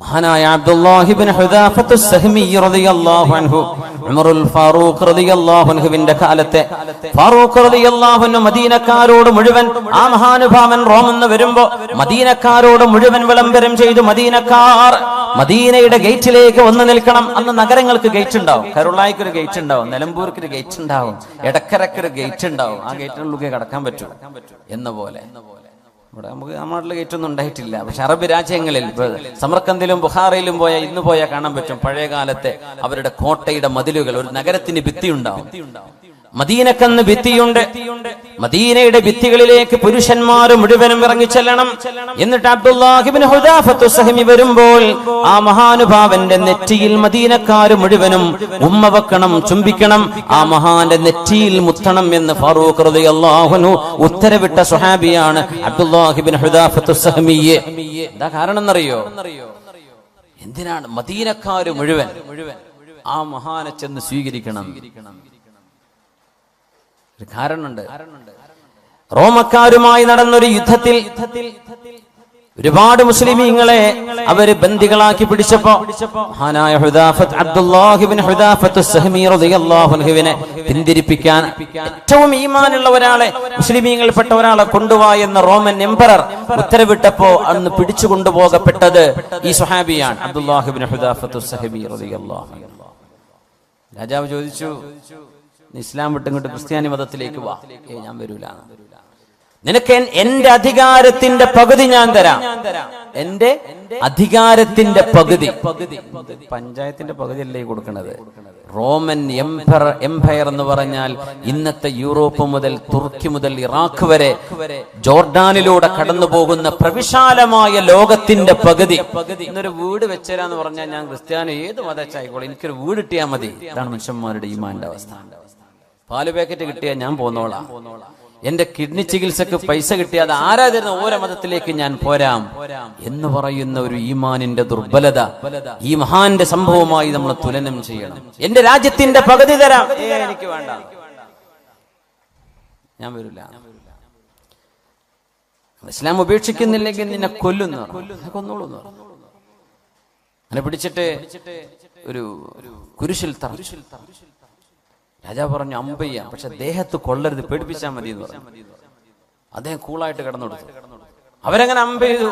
മഹാനായ അബ്ദുല്ലാഹി ഇബ്നു ഹുദാഫത്ത് അസ്സഹ്മി റളിയല്ലാഹു അൻഹു, ഉമറുൽ ഫാറൂഖ് റളിയല്ലാഹു അൻഹുവിന്റെ കാലത്തെ ഫാറൂഖ് റളിയല്ലാഹു അൻഹു മദീനക്കാരോട് മുഴുവൻ, ആ മഹാനുഭാവൻ റോമെന്ന് വരുമ്പോ മദീനക്കാരോട് മുഴുവൻ വിളംബരം ചെയ്തു. മദീനക്കാർ മദീനയുടെ ഗേറ്റിലേക്ക് വന്നു നിൽക്കണം. അന്ന് നഗരങ്ങൾക്ക് ഗേറ്റ് ഉണ്ടാവും. കരുളായിക്ക് ഒരു ഗേറ്റ് ഉണ്ടാവും, നിലമ്പൂർക്ക് ഒരു ഗേറ്റ് ഉണ്ടാവും, എടക്കരക്ക് ഒരു ഗേറ്റ് ഉണ്ടാവും. ആ ഗേറ്റിനുള്ളിൽ കടക്കാൻ പറ്റും എന്ന പോലെ. ഇവിടെ നമുക്ക് നമ്മുടെ നാട്ടിൽ ഗേറ്റൊന്നും ഉണ്ടായിട്ടില്ല. പക്ഷെ അറബ് രാജ്യങ്ങളിൽ സമർക്കന്ദിലും ബുഖാറയിലും ഇന്ന് പോയാൽ കാണാൻ പറ്റും പഴയ കാലത്തെ അവരുടെ കോട്ടയുടെ മതിലുകൾ. ഒരു നഗരത്തിന് ഭിത്തി ഉണ്ടാവും. മദീനക്കന്ന് ഭിത്തിയുണ്ട്. മദീനയുടെ ഭിത്തികളിലേക്ക് പുരുഷന്മാർ മുഴുവനും ഇറങ്ങിച്ചെല്ലണം. എന്നിട്ട് അബ്ദുല്ലാഹി ഇബ്നു ഹുദാഫത്ത് അസ്സഹ്മി വരുമ്പോൾ ആ മഹാനുഭാവന്റെ നെറ്റിയിൽ മദീനക്കാർ മുഴുവനും ഉമ്മ വെക്കണം, ചുംബിക്കണം, ആ മഹാന്റെ നെറ്റിയിൽ മുത്തണം എന്ന് ഫാറൂഖ് റളിയല്ലാഹു അൻഹു ഉത്തരവിട്ട സ്വഹാബിയാണ് അബ്ദുല്ലാഹി ഇബ്നു ഹുദാഫത്ത് അസ്സഹ്മി. എന്താ കാരണം എന്നറിയോ? എന്തിനാണ് മദീനക്കാർ മുഴുവൻ ആ മഹാനെ ചെന്ന് സ്വീകരിക്കണം? ഒരു കാരണമുണ്ട്. റോമക്കാരുമായി നടന്നൊരു യുദ്ധത്തിൽ ഒരുപാട് മുസ്ലിമീങ്ങളെ അവര് ബന്ദികളാക്കി പിടിച്ചപ്പോ മഹാനായ അബ്ദുല്ലാഹി ഇബ്നു ഹുദാഫത്ത് അസ്സഹ്മി റളിയല്ലാഹു അൻഹുവിനെ പിന്തിരിപ്പിക്കാൻ ഏറ്റവും ഈമാനുള്ള ഒരാളെ, മുസ്ലിമീങ്ങളിൽപ്പെട്ട ഒരാളെ കൊണ്ടുവാ എന്ന് റോമൻ എംപറർ ഉത്തരവിട്ടപ്പോ അന്ന് പിടിച്ചു കൊണ്ടുപോകപ്പെട്ടത് ഈ സ്വഹാബിയാണ്, അബ്ദുല്ലാഹി ഇബ്നു ഹുദാഫത്ത് അസ്സഹ്മി റളിയല്ലാഹു അൻഹു. രാജാവ് ചോദിച്ചു, ഇസ്ലാം വിട്ടിങ്ങോട്ട് ക്രിസ്ത്യാനി മതത്തിലേക്ക് വാ. ഞാൻ വരൂല. നിനക്ക് എന്റെ അധികാരത്തിന്റെ പകുതി ഞാൻ തരാം. എന്റെ അധികാരത്തിന്റെ പകുതി. പഞ്ചായത്തിന്റെ പകുതി അല്ലേ കൊടുക്കണത്? റോമൻ എംപയർ എന്ന് പറഞ്ഞാൽ ഇന്നത്തെ യൂറോപ്പ് മുതൽ തുർക്കി മുതൽ ഇറാഖ് വരെ ജോർഡാനിലൂടെ കടന്നു പോകുന്ന പ്രവിശാലമായ ലോകത്തിന്റെ പകുതി. ഇന്നൊരു വീട് വെച്ചരാന്ന് പറഞ്ഞാൽ ഞാൻ ക്രിസ്ത്യാനി ഏത് മതച്ചായിക്കോളെ, എനിക്കൊരു വീട് കിട്ടിയാൽ മതി. ഇതാണ് മനുഷ്യന്മാരുടെ ഈമാന്റെ അവസ്ഥ. പാല് പാക്കറ്റ് കിട്ടിയാൽ ഞാൻ പോന്നോളാം. എന്റെ കിഡ്നി ചികിത്സക്ക് പൈസ കിട്ടിയാൽ ആരാ തരുന്ന ഓരോ മതത്തിലേക്ക് ഞാൻ പോരാം എന്ന് പറയുന്ന ഒരു ഈമാനിന്റെ ദുർബലത ഈ മഹാന്റെ സംഭവമായി നമ്മൾ തുലനം ചെയ്യണം. എന്റെ രാജ്യത്തിന്റെ പകുതി തരാം, എനിക്ക് വേണ്ട, ഞാൻ വരില്ല. ഇസ്ലാം ഉപേക്ഷിക്കുന്നില്ലെങ്കിൽ നിന്നെ കൊല്ലുന്നു, കൊന്നോളൂ. അങ്ങനെ പിടിച്ചിട്ട് ഒരു കുരിശിൽ രാജാവ് പറഞ്ഞു അമ്പയ്യാം, പക്ഷെ ദേഹത്ത് കൊള്ളരുത്, പേടിപ്പിച്ചാൽ മതി എന്ന് പറഞ്ഞു. അദ്ദേഹം കൂളായിട്ട് കിടന്നെടുത്തു. അവരങ്ങനെ അമ്പ ചെയ്തു.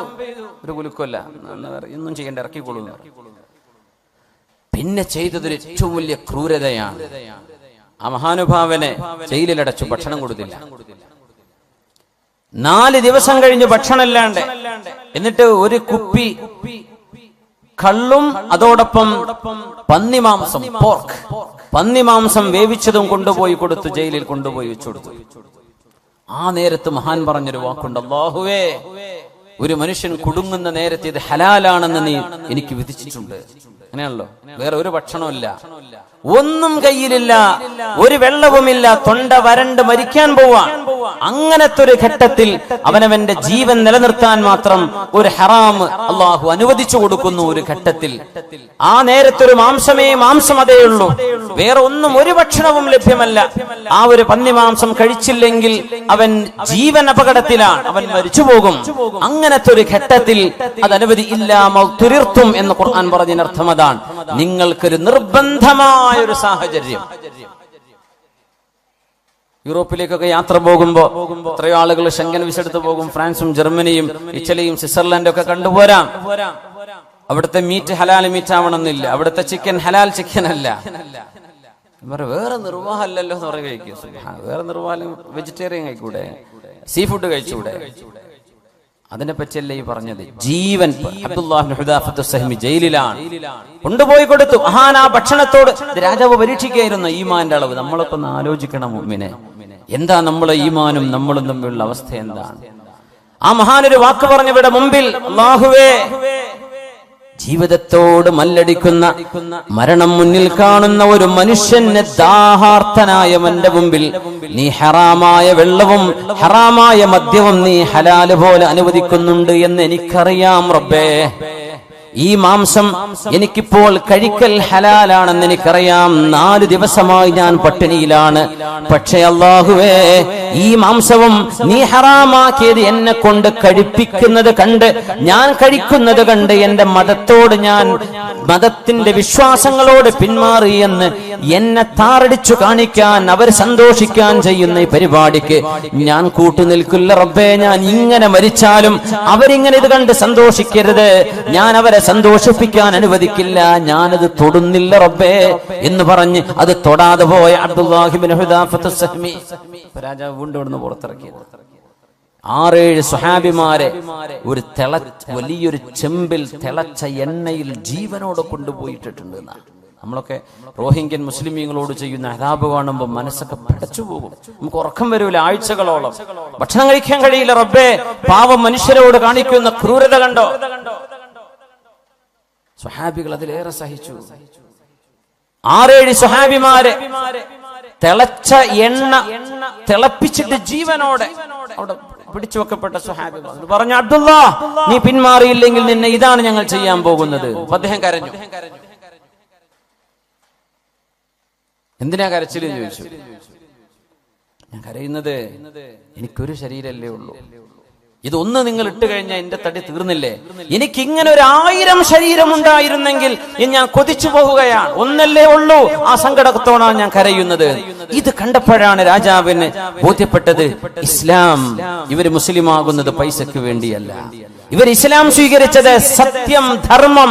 ഒരു കുലുക്കല്ല, ഒന്നും ചെയ്യേണ്ട, ഇറക്കിക്കൊള്ളുന്നു. പിന്നെ ചെയ്തതൊരു ഏറ്റവും വലിയ ക്രൂരതയാണ്. ആ മഹാനുഭാവനെ ജയിലിലടച്ചു, ഭക്ഷണം കൊടുത്തില്ല. 4 ദിവസം കഴിഞ്ഞ് ഭക്ഷണമില്ലാണ്ട്. എന്നിട്ട് ഒരു കുപ്പി കള്ളും അതോടൊപ്പം പന്നിമാംസം, പോർക്ക്, പന്നിമാംസം വേവിച്ചതും കൊണ്ടുപോയി കൊടുത്തു, ജയിലിൽ കൊണ്ടുപോയി വെച്ചു കൊടുത്തു. ആ നേരത്ത് മഹാൻ പറഞ്ഞൊരു വാക്കുണ്ട്, അല്ലാഹുവേ, ഒരു മനുഷ്യൻ കുടുങ്ങുന്ന നേരത്തെ ഇത് ഹലാലാണെന്ന് നീ എനിക്ക് വിധിച്ചിട്ടുണ്ട്. അങ്ങനെയാണല്ലോ. വേറെ ഒരു ഭക്ഷണമില്ല, ഒന്നും കയ്യിലില്ല, ഒരു വെള്ളവുമില്ല, തൊണ്ട വരണ്ട് മരിക്കാൻ പോവാൻ. അങ്ങനത്തെ ഒരു ഘട്ടത്തിൽ അവനവന്റെ ജീവൻ നിലനിർത്താൻ മാത്രം ഒരു ഹറാം അള്ളാഹു അനുവദിച്ചു കൊടുക്കുന്നു. ഒരു ഘട്ടത്തിൽ ആ നേരത്തൊരു മാംസം അതേ ഉള്ളൂ, വേറെ ഒന്നും ഒരു ഭക്ഷണവും ലഭ്യമല്ല. ആ ഒരു പന്നിമാംസം കഴിച്ചില്ലെങ്കിൽ അവൻ ജീവൻ അപകടത്തിലാണ്, അവൻ മരിച്ചു പോകും. അങ്ങനത്തെ ഒരു ഘട്ടത്തിൽ അത് അനുവദി ഇല്ലാ മൗതുരിർത്തും എന്ന് ഖുർആൻ പറഞ്ഞതിനർത്ഥം അതാണ്, നിങ്ങൾക്കൊരു നിർബന്ധമായ ഒരു സാഹചര്യം. യൂറോപ്പിലേക്കൊക്കെ യാത്ര പോകുമ്പോ എത്രയോ ആളുകൾ ഷെങ്കൻ വിസ എടുത്ത് പോകും. ഫ്രാൻസും ജർമ്മനിയും ഇറ്റലിയും സ്വിറ്റ്സർലൻഡും ഒക്കെ കണ്ടുപോരാം. അവിടുത്തെ മീറ്റ് ഹലാൽ മീറ്റ് ആവണമെന്നില്ല, അവിടുത്തെ ചിക്കൻ ഹലാൽ ചിക്കൻ അല്ല. വേറെ നിർവാഹമല്ലല്ലോ എന്ന് പറയുക, കഴിക്കും. വേറെ നിർവാഹം വെജിറ്റേറിയൻ കഴിക്കൂടെ, സീ ഫുഡ് കഴിച്ചൂടെ? അതിനെ പറ്റിയല്ല ഈ പറഞ്ഞത്. ജീവൻ അബ്ദുല്ലാഹ് ഇബ്നു ഹുദാഫത്ത് സഹ്മി ജയിലിലാണ്, കൊണ്ടുപോയി കൊടുത്തു. മഹാൻ ആ ഭക്ഷണത്തോട് രാജാവ് പരീക്ഷിക്കുകയായിരുന്നു ഈമാന്റെ അളവ്. നമ്മളൊക്കെ ഒന്ന് ആലോചിക്കണം മുഅ്മിനെ, എന്താ നമ്മളെ ഈമാനും നമ്മളും തമ്മിലുള്ള അവസ്ഥ എന്താണ്? ആ മഹാനൊരു വാക്ക് പറഞ്ഞവിടെ മുമ്പിൽ, അല്ലാഹുവേ, ജീവിതത്തോട് മല്ലടിക്കുന്ന, മരണം മുന്നിൽ കാണുന്ന ഒരു മനുഷ്യന് ദാഹാർത്തനായവന്റെ മുമ്പിൽ നീ ഹറാമായ വെള്ളവും ഹറാമായ മദ്യവും നീ ഹലാല് പോലെ അനുവദിക്കുന്നുണ്ട് എന്ന് എനിക്കറിയാം റബ്ബേ. ഈ മാംസം എനിക്കിപ്പോൾ കഴിക്കൽ ഹലാലാണെന്ന് എനിക്കറിയാം. 4 ദിവസമായി ഞാൻ പട്ടിണിയിലാണ്. പക്ഷേ അല്ലാഹുവേ, ഈ മാംസവും നീ ഹറാമാക്കിയത് എന്നെ കൊണ്ട് കഴിപ്പിക്കുന്നത് കണ്ട്, ഞാൻ കഴിക്കുന്നത് കണ്ട് എന്റെ മതത്തോട്, ഞാൻ മതത്തിന്റെ വിശ്വാസങ്ങളോട് പിന്മാറി എന്ന് എന്നെ താറടിച്ചു കാണിക്കാൻ, അവർ സന്തോഷിക്കാൻ ചെയ്യുന്ന ഈ പരിപാടിക്ക് ഞാൻ കൂട്ടുനിൽക്കില്ല റബ്ബേ. ഞാൻ ഇങ്ങനെ മരിച്ചാലും അവരിങ്ങനെ ഇത് കണ്ട് സന്തോഷിക്കരുത്, ഞാൻ അവരെ സന്തോഷിപ്പിക്കാൻ അനുവദിക്കില്ല, ഞാനത് തൊടുന്നില്ല റബ്ബേ എന്ന് പറഞ്ഞ് അത് തൊടാതെ പോയ അബ്ദുല്ലാഹി ഇബ്നു ഹുദാഫത്ത് സഹ്മി രാജാവ് വീണ്ടും ഇവിടുന്ന് പുറത്തിറക്കിയത്. 6-7 സ്വഹാബിമാരെ ഒരു വലിയൊരു ചെമ്പിൽ തിളച്ച എണ്ണയിൽ ജീവനോടെ കൊണ്ടുപോയിട്ടിട്ടുണ്ട്. നമ്മളൊക്കെ റോഹിംഗ്യൻ മുസ്ലിമീങ്ങളോട് ചെയ്യുന്ന അദാബ് കാണുമ്പോൾ മനസ്സൊക്കെ പടച്ചു പോകും. നമുക്ക് ഉറക്കം വരൂല ആഴ്ചകളോളം, ഭക്ഷണം കഴിക്കാൻ കഴിയില്ല റബ്ബേ. പാവം മനുഷ്യരോട് കാണിക്കുന്ന ക്രൂരത കണ്ടോ? സ്വഹാബികൾ അതിലേറെ സഹിച്ചു. 6-7 സ്വഹാബിമാരെ തിളച്ച എണ്ണ തിളപ്പിച്ചിട്ട് ജീവനോടെ അവിടെ പിടിച്ചു വെക്കപ്പെട്ട സ്വഹാബിമാർ പറഞ്ഞു, അബ്ദുല്ലാ, നീ പിന്മാറിയില്ലെങ്കിൽ നിന്നെ ഇതാണ് ഞങ്ങൾ ചെയ്യാൻ പോകുന്നത്. അദ്ദേഹം കരഞ്ഞു. എന്തിനാ കരച്ചിലെന്ന് ചോദിച്ചു. ഞാൻ കരയുന്നത് എനിക്കൊരു ശരീരമല്ലേ ഉള്ളൂ, ഇതൊന്ന് നിങ്ങൾ ഇട്ട് കഴിഞ്ഞാൽ എന്റെ തടി തീർന്നില്ലേ? എനിക്ക് ഇങ്ങനെ 1000 ശരീരം ഉണ്ടായിരുന്നെങ്കിൽ ഞാൻ കൊതിച്ചു പോവുകയാണ്. ഒന്നല്ലേ ഉള്ളൂ, ആ സങ്കടത്തോടാണ് ഞാൻ കരയുന്നത്. ഇത് കണ്ടപ്പോഴാണ് രാജാവിന് ബോധ്യപ്പെട്ടത്, ഇസ്ലാം, ഇവര് മുസ്ലിം ആകുന്നത് പൈസക്ക് വേണ്ടിയല്ല. ഇവർ ഇസ്ലാം സ്വീകരിച്ചത് സത്യം, ധർമ്മം,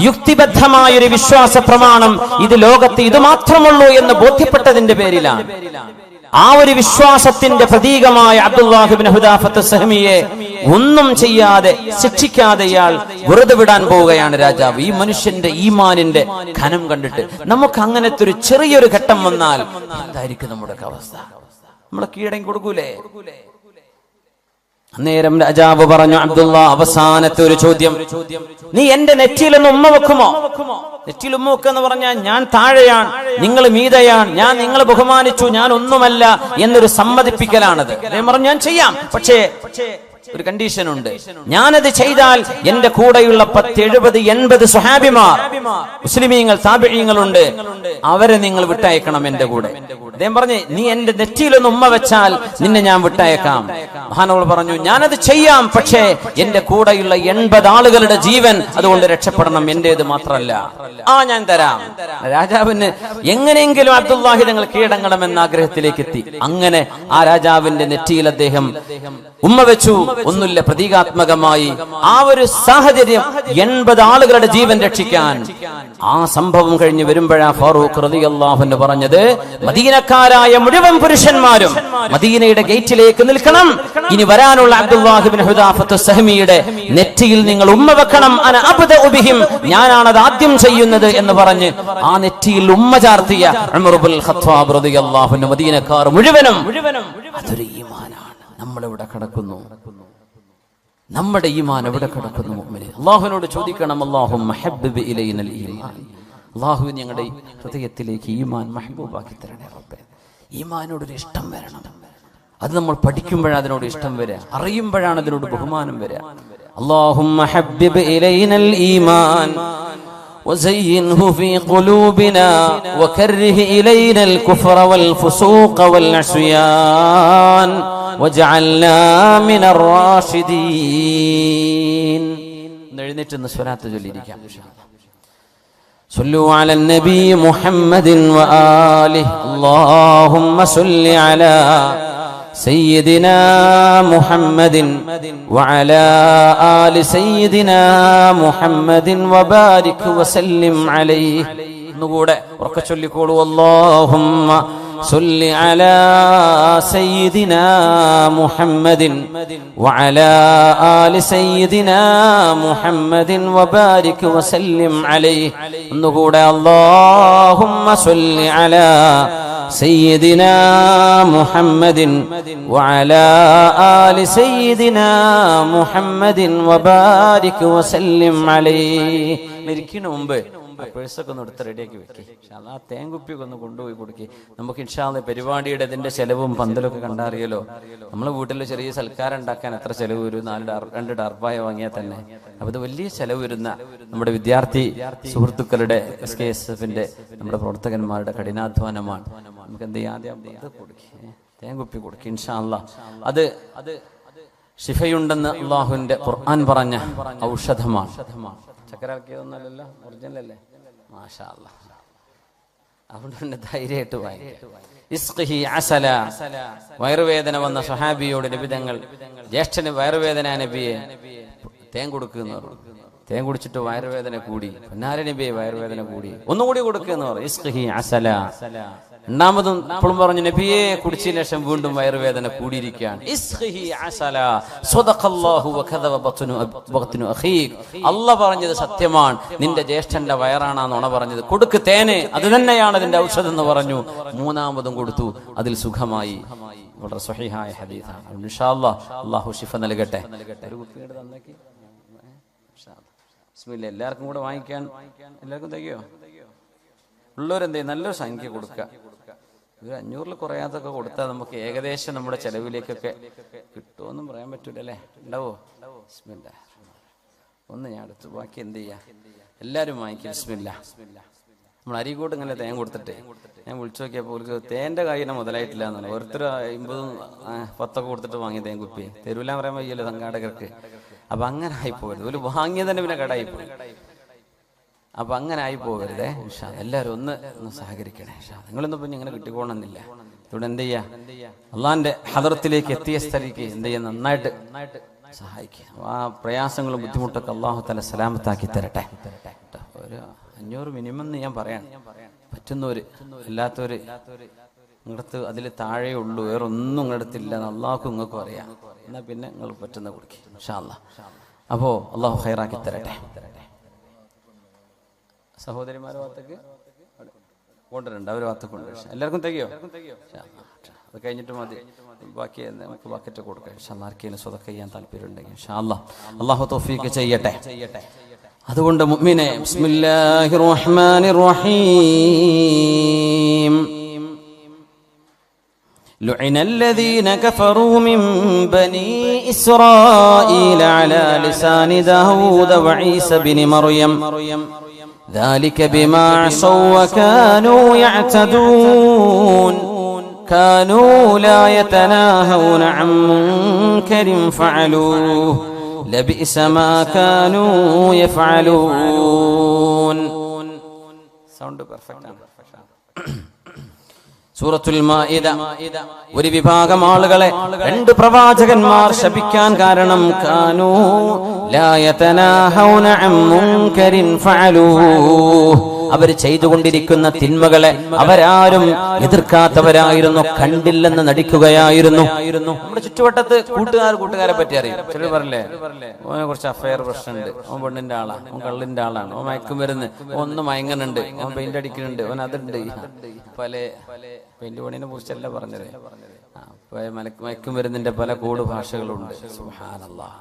യുക്തിബദ്ധമായൊരു വിശ്വാസ പ്രമാണം, ഇത് ലോകത്ത് ഇത് മാത്രമുള്ളൂ എന്ന് ബോധ്യപ്പെട്ടതിന്റെ പേരിലാണ്. ആ ഒരു വിശ്വാസത്തിന്റെ പ്രതീകമായ അബ്ദുല്ലാഹി ഇബ്നു ഹുദാഫത്ത് സഹ്മിയെ ഒന്നും ചെയ്യാതെ ശിക്ഷിക്കാതെ ഇയാൾ വെറുതെ വിടാൻ പോവുകയാണ് രാജാവ്. ഈ മനുഷ്യന്റെ ഈമാനിന്റെ ഘനം കണ്ടിട്ട് നമുക്ക് അങ്ങനത്തെ ഒരു ചെറിയൊരു ഘട്ടം വന്നാൽ എന്തായിരിക്കും നമ്മുടെ അവസ്ഥ? നമ്മളെ കീഴടങ്ങി കൊടുക്കൂലേ? അന്നേരം രാജാവ് പറഞ്ഞു, അബ്ദുല്ലാ, അവസാനത്തെ ഒരു ചോദ്യം, നീ എന്റെ നെറ്റിയിലൊന്ന് ഉമ്മ വെക്കുമോ? നെറ്റിയിൽ ഉമ്മ വെക്കെന്ന് പറഞ്ഞാൽ ഞാൻ താഴെയാണ്, നിങ്ങൾ മീതയാണ്, ഞാൻ നിങ്ങളെ ബഹുമാനിച്ചു, ഞാൻ ഒന്നുമല്ല എന്നൊരു സമ്മതിപ്പിക്കലാണത്. അദ്ദേഹം പറഞ്ഞു, ഞാൻ ചെയ്യാം, പക്ഷേ ഒരു കണ്ടീഷൻ ഉണ്ട്. ഞാനത് ചെയ്താൽ എന്റെ കൂടെയുള്ള 10, 70, 80 സ്വഹാബിമാർ, മുസ്ലിമീങ്ങൾ, താബിഈങ്ങളുണ്ട്, അവരെ നിങ്ങൾ വിട്ടയക്കണം എന്റെ കൂടെ. അദ്ദേഹം പറഞ്ഞു, നീ എന്റെ നെറ്റിയിലൊന്ന് ഉമ്മ വെച്ചാൽ നിന്നെ ഞാൻ വിട്ടയക്കാം. മഹാനവർ പറഞ്ഞു, ഞാനത് ചെയ്യാം, പക്ഷേ എന്റെ കൂടെയുള്ള 80 ആളുകളുടെ ജീവൻ അതുകൊണ്ട് രക്ഷപ്പെടണം, എന്റേത് മാത്രമല്ല. ഞാൻ തരാം. രാജാവിന് എങ്ങനെയെങ്കിലും അബ്ദുല്ലാഹി തങ്ങൾ കീഴടങ്ങണമെന്ന ആഗ്രഹത്തിലേക്ക് എത്തി. അങ്ങനെ ആ രാജാവിന്റെ നെറ്റിയിൽ അദ്ദേഹം ഉമ്മ വെച്ചു. ഒന്നുമില്ല, പ്രതീകാത്മകമായി ആ ഒരു സാഹചര്യം 80 ആളുകളുടെ ജീവൻ രക്ഷിക്കാൻ ആ സംഭവം കഴിഞ്ഞ് വരുമ്പോഴാ ഫാറൂഖ് റളിയല്ലാഹു അൻഹു പറഞ്ഞത്, മദീനക്കാരായ മുഴുവൻ പുരുഷന്മാരും മദീനയുടെ ഗേറ്റിലേക്ക് നിൽക്കണം. ഇനി വരാനുള്ള അബ്ദുല്ലാഹ് ഇബ്നു ഹുദാഫത്ത് സഹമിയുടെ നെറ്റിയിൽ നിങ്ങൾ ഉമ്മ വെക്കണം. അന അബ്ദഉ ബിഹിം, ഞാനാണത് ആദ്യം ചെയ്യുന്നത് എന്ന് പറഞ്ഞ് ആ നെറ്റിയിൽ ഉമ്മ ചാർത്തിയ ഉമർ ഇബ്നുൽ ഖത്താബ് റളിയല്ലാഹു അൻഹു മദീനക്കാർ മുഴുവനും. അതൊരു ഈമാനാണ്. നമ്മളെവിടെ കിടക്കുന്നു? നമ്മുടെ ഈമാൻ എവിടെ കിടക്കുന്നു? മുഅ്മിനേ, അല്ലാഹുവിനോട് ചോദിക്കണം, അല്ലാഹുമ്മ ഹബ്ബിബ് ഇലൈനൽ ഈമാൻ, അല്ലാഹുവേ ഞങ്ങളുടെ ഹൃദയത്തിലേക്ക് ഈമാൻ മഹ്ബൂബാക്കി തരണേ റബ്ബേ. ഈമാനോടൊരു ഇഷ്ടം വരണം. അത് നമ്മൾ പഠിക്കുമ്പോഴാണ് അതിനോട് ഇഷ്ടം വരിക, അറിയുമ്പോഴാണ് അതിനോട് ബഹുമാനം വരിക. അല്ലാഹുമ്മ ഹബ്ബിബ് ഇലൈനൽ ഈമാൻ وزينه في قلوبنا وكره إلينا الكفر والفسوق والعصيان وجعلنا من الراشدين. എഴുന്നേറ്റ് സ്വലാത്ത് ചൊല്ലിയിരിക്കാം. صلوا على النبي محمد وآله اللهم صل على سيدنا محمد وعلى آل سيدنا محمد وبارك وسلم عليه. نقول وركشل يقول اللهم صل على سيدنا محمد وعلى آل سيدنا محمد وبارك وسلم عليه. نقول اللهم صل على سيدنا محمد وعلى آل سيدنا محمد وبارك وسلم عليه. മരിക്കുന്ന മുമ്പ് പേഴ്സൊക്കെ ഒന്ന് എടുത്ത് റെഡിയാക്കി വെക്കി. ആ തേങ്കുപ്പിയൊക്കെ ഒന്ന് കൊണ്ടുപോയി കൊടുക്കി. നമുക്ക് ഇൻഷാ അല്ലാഹ് പരിപാടിയുടെ ഇതിന്റെ ചെലവും പന്തലൊക്കെ കണ്ടറിയല്ലോ. നമ്മളെ വീട്ടിൽ ചെറിയ സൽക്കാരം ഉണ്ടാക്കാൻ എത്ര ചെലവ് വരും? 2 ഡർപ്പായ വാങ്ങിയാൽ തന്നെ. അപ്പൊ ഇത് വലിയ ചെലവ് വരുന്ന നമ്മുടെ വിദ്യാർത്ഥി സുഹൃത്തുക്കളുടെ SKSF-ന്റെ നമ്മുടെ പ്രവർത്തകന്മാരുടെ കഠിനാധ്വാനമാണ്. നമുക്ക് എന്ത് ചെയ്യാം? ആദ്യം തേങ്കുപ്പി കൊടുക്കി ഇൻഷാ അല്ലാഹ്. അത് ശിഫയുണ്ടെന്ന് അള്ളാഹുവിന്റെ ഖുർആൻ പറഞ്ഞ ഔഷധമാണ്. ചക്കരക്കിയതൊന്നല്ലല്ലോ, ഒറിജിനൽ അല്ലേ? മാഷാ അല്ലാഹ്. അതുകൊണ്ട് തന്നെ ധൈര്യമായിട്ട് വയറുവേദന വന്ന സ്വഹാബിയോട് നബി തങ്ങൾ, ജ്യേഷ്ഠന് വയറുവേദന നബിയെ തേൻ കൊടുക്കുന്നു. തേൻ കുടിച്ചിട്ട് വയറുവേദന കൂടി. പൊന്നാര നബിയെ വയറുവേദന കൂടി, ഒന്നുകൂടി കൊടുക്കുന്നു. രണ്ടാമതും ഇപ്പോഴും പറഞ്ഞു, നബിയെ കുടിച്ചതിന് ശേഷം വീണ്ടും വയറുവേദന കൂടിയിരിക്കുകയാണ്. അല്ലാഹ് പറഞ്ഞത് സത്യമാണ്, നിന്റെ ജ്യേഷ്ഠന്റെ വയറാണ് നുണ പറഞ്ഞത്. കൊടുക്ക് തേന്, അത് തന്നെയാണ് അതിന്റെ ഔഷധം എന്ന് പറഞ്ഞു. മൂന്നാമതും കൊടുത്തു, അതിൽ സുഖമായി. വളരെ സ്വഹീഹായ ഹദീസാണ്. ഇൻഷാ അല്ലാഹ് അല്ലാഹു ശിഫ നൽകട്ടെ. ബിസ്മില്ലാ. എല്ലാവർക്കും കൂടെ വാങ്ങിക്കാൻ എല്ലാവർക്കും തികയോ? ഉള്ളവരെന്തേ നല്ലൊരു സംഖ്യ കൊടുക്കുക. ഒരു 500 കുറയാതൊക്കെ കൊടുത്താൽ നമുക്ക് ഏകദേശം നമ്മുടെ ചെലവിലേക്കൊക്കെ കിട്ടുമെന്നും പറയാൻ പറ്റൂലല്ലേ? ഉണ്ടാവോ? ബിസ്മില്ലാ. ഒന്ന് ഞാൻ എടുത്തു, ബാക്കി എന്ത് ചെയ്യാ? എല്ലാവരും വാങ്ങിക്കും. ബിസ്മില്ലാ. നമ്മൾ അരീക്കോട്ട് ഇങ്ങനെ തേൻ കൊടുത്തിട്ട് ഞാൻ വിളിച്ചു നോക്കിയപ്പോൾ അവർക്ക് തേൻ്റെ കാര്യം മുതലായിട്ടില്ല എന്നാണ്. ഓരോരുത്തർ 50, 10 കൊടുത്തിട്ട് വാങ്ങിയ തേൻ കുപ്പി തരൂലാൻ പറയാൻ വയ്യല്ലോ സംഘാടകർക്ക്. അപ്പൊ അങ്ങനെ ആയിപ്പോകരുത്. ഒരു വാങ്ങിയ തന്നെ പിന്നെ കടായിപ്പോയി. അപ്പൊ അങ്ങനെ ആയി പോകരുതേ. എല്ലാവരും ഒന്ന് സഹകരിക്കണേ. നിങ്ങളൊന്നും പിന്നെ ഇങ്ങനെ കിട്ടിക്കോണമെന്നില്ല. ഇവിടെ എന്ത് ചെയ്യാ? അള്ളാന്റെ ഹദറത്തിലേക്ക് എത്തിയ സ്ഥലിക്ക് എന്ത് ചെയ്യാ? നന്നായിട്ട് സഹായിക്കുക. ആ പ്രയാസങ്ങളും ബുദ്ധിമുട്ടൊക്കെ അള്ളാഹു തആല സലാമത്താക്കി തരട്ടെ. ഒരു 500 മിനിമം എന്ന് ഞാൻ പറയാൻ പറ്റുന്നവര്, അല്ലാത്തവര് നിങ്ങളടുത്ത് അതിൽ താഴെ ഉള്ളൂ, വേറെ ഒന്നും നിങ്ങളടുത്തില്ല എന്ന് അള്ളാഹുക്കും നിങ്ങൾക്കും അറിയാം. എന്നാൽ പിന്നെ നിങ്ങൾ പറ്റുന്ന കൊടുക്കും ഇൻഷാ അല്ലാഹ്. അപ്പോ അള്ളാഹു ഖൈറാക്കി തരട്ടെ. സഹോദരിമാരെ ഭാഗത്തേക്ക് കൊണ്ടുവരണ്ട, അവർ ഭാഗത്തേക്ക് കൊണ്ടുവരും. എല്ലാവർക്കും തികയോ? അത് കഴിഞ്ഞിട്ട് മതി. ബാക്കി നമുക്ക് ബക്കറ്റ് കൊടുക്കാം. ആർക്കെങ്കിലും സ്വതക്ക ചെയ്യാൻ താല്പര്യം ഉണ്ടെങ്കിൽ ഇൻഷാ അല്ലാഹ് അള്ളാഹു തൗഫീഖ് ചെയ്യട്ടെ. അതുകൊണ്ട് മുഅ്മിനേ, ബിസ്മില്ലാഹിർ റഹ്മാനിർ റഹീം. لعن الذين كفروا من بني إسرائيل على لسان داود وعيسى بن مريم ذلك بما عصوا وكانوا يعتدون كانوا لا يتناهون عن منكر فعلوه لبئس ما كانوا يفعلون. Sound perfect. സൂറത്തുൽ മാഇദ. ഒരു വിഭാഗം ആളുകളെ രണ്ട് പ്രവാചകന്മാർ ശപിക്കാൻ കാരണം കാനൂ ലാ യതനാഹൗന അൻ മുൻകരിൻ ഫഅലൂഹു. അവർ ചെയ്തുകൊണ്ടിരിക്കുന്ന തിന്മകളെ അവരാരും എതിർക്കാത്തവരായിരുന്നു, കണ്ടില്ലെന്ന് നടിക്കുകയായിരുന്നു. നമ്മുടെ ചുറ്റുവട്ടത്ത് കൂട്ടുകാരെ പറ്റി അറിയും. ചിലർ പറയില്ലേ, ഓനെ കുറച്ച് അഫയർ പ്രശ്നമുണ്ട്, ഓൻ പെണ്ണിന്റെ ആളാണ്, ഓൻ കള്ളിന്റെ ആളാണ്, ഓൻ മയക്കുമരുന്ന്, ഒന്ന് മയങ്ങനുണ്ട്, ഓൻ പെയിന്റ് അടിക്കുന്നുണ്ട്, ഓൻ അതുണ്ട്. പല പെയിന്റ് പണിനെ കുറിച്ചല്ല പറഞ്ഞത്, മയക്കുമരുന്നിന്റെ പല കോഡ് ഭാഷകളുണ്ട്. സുബ്ഹാനല്ലാഹ്.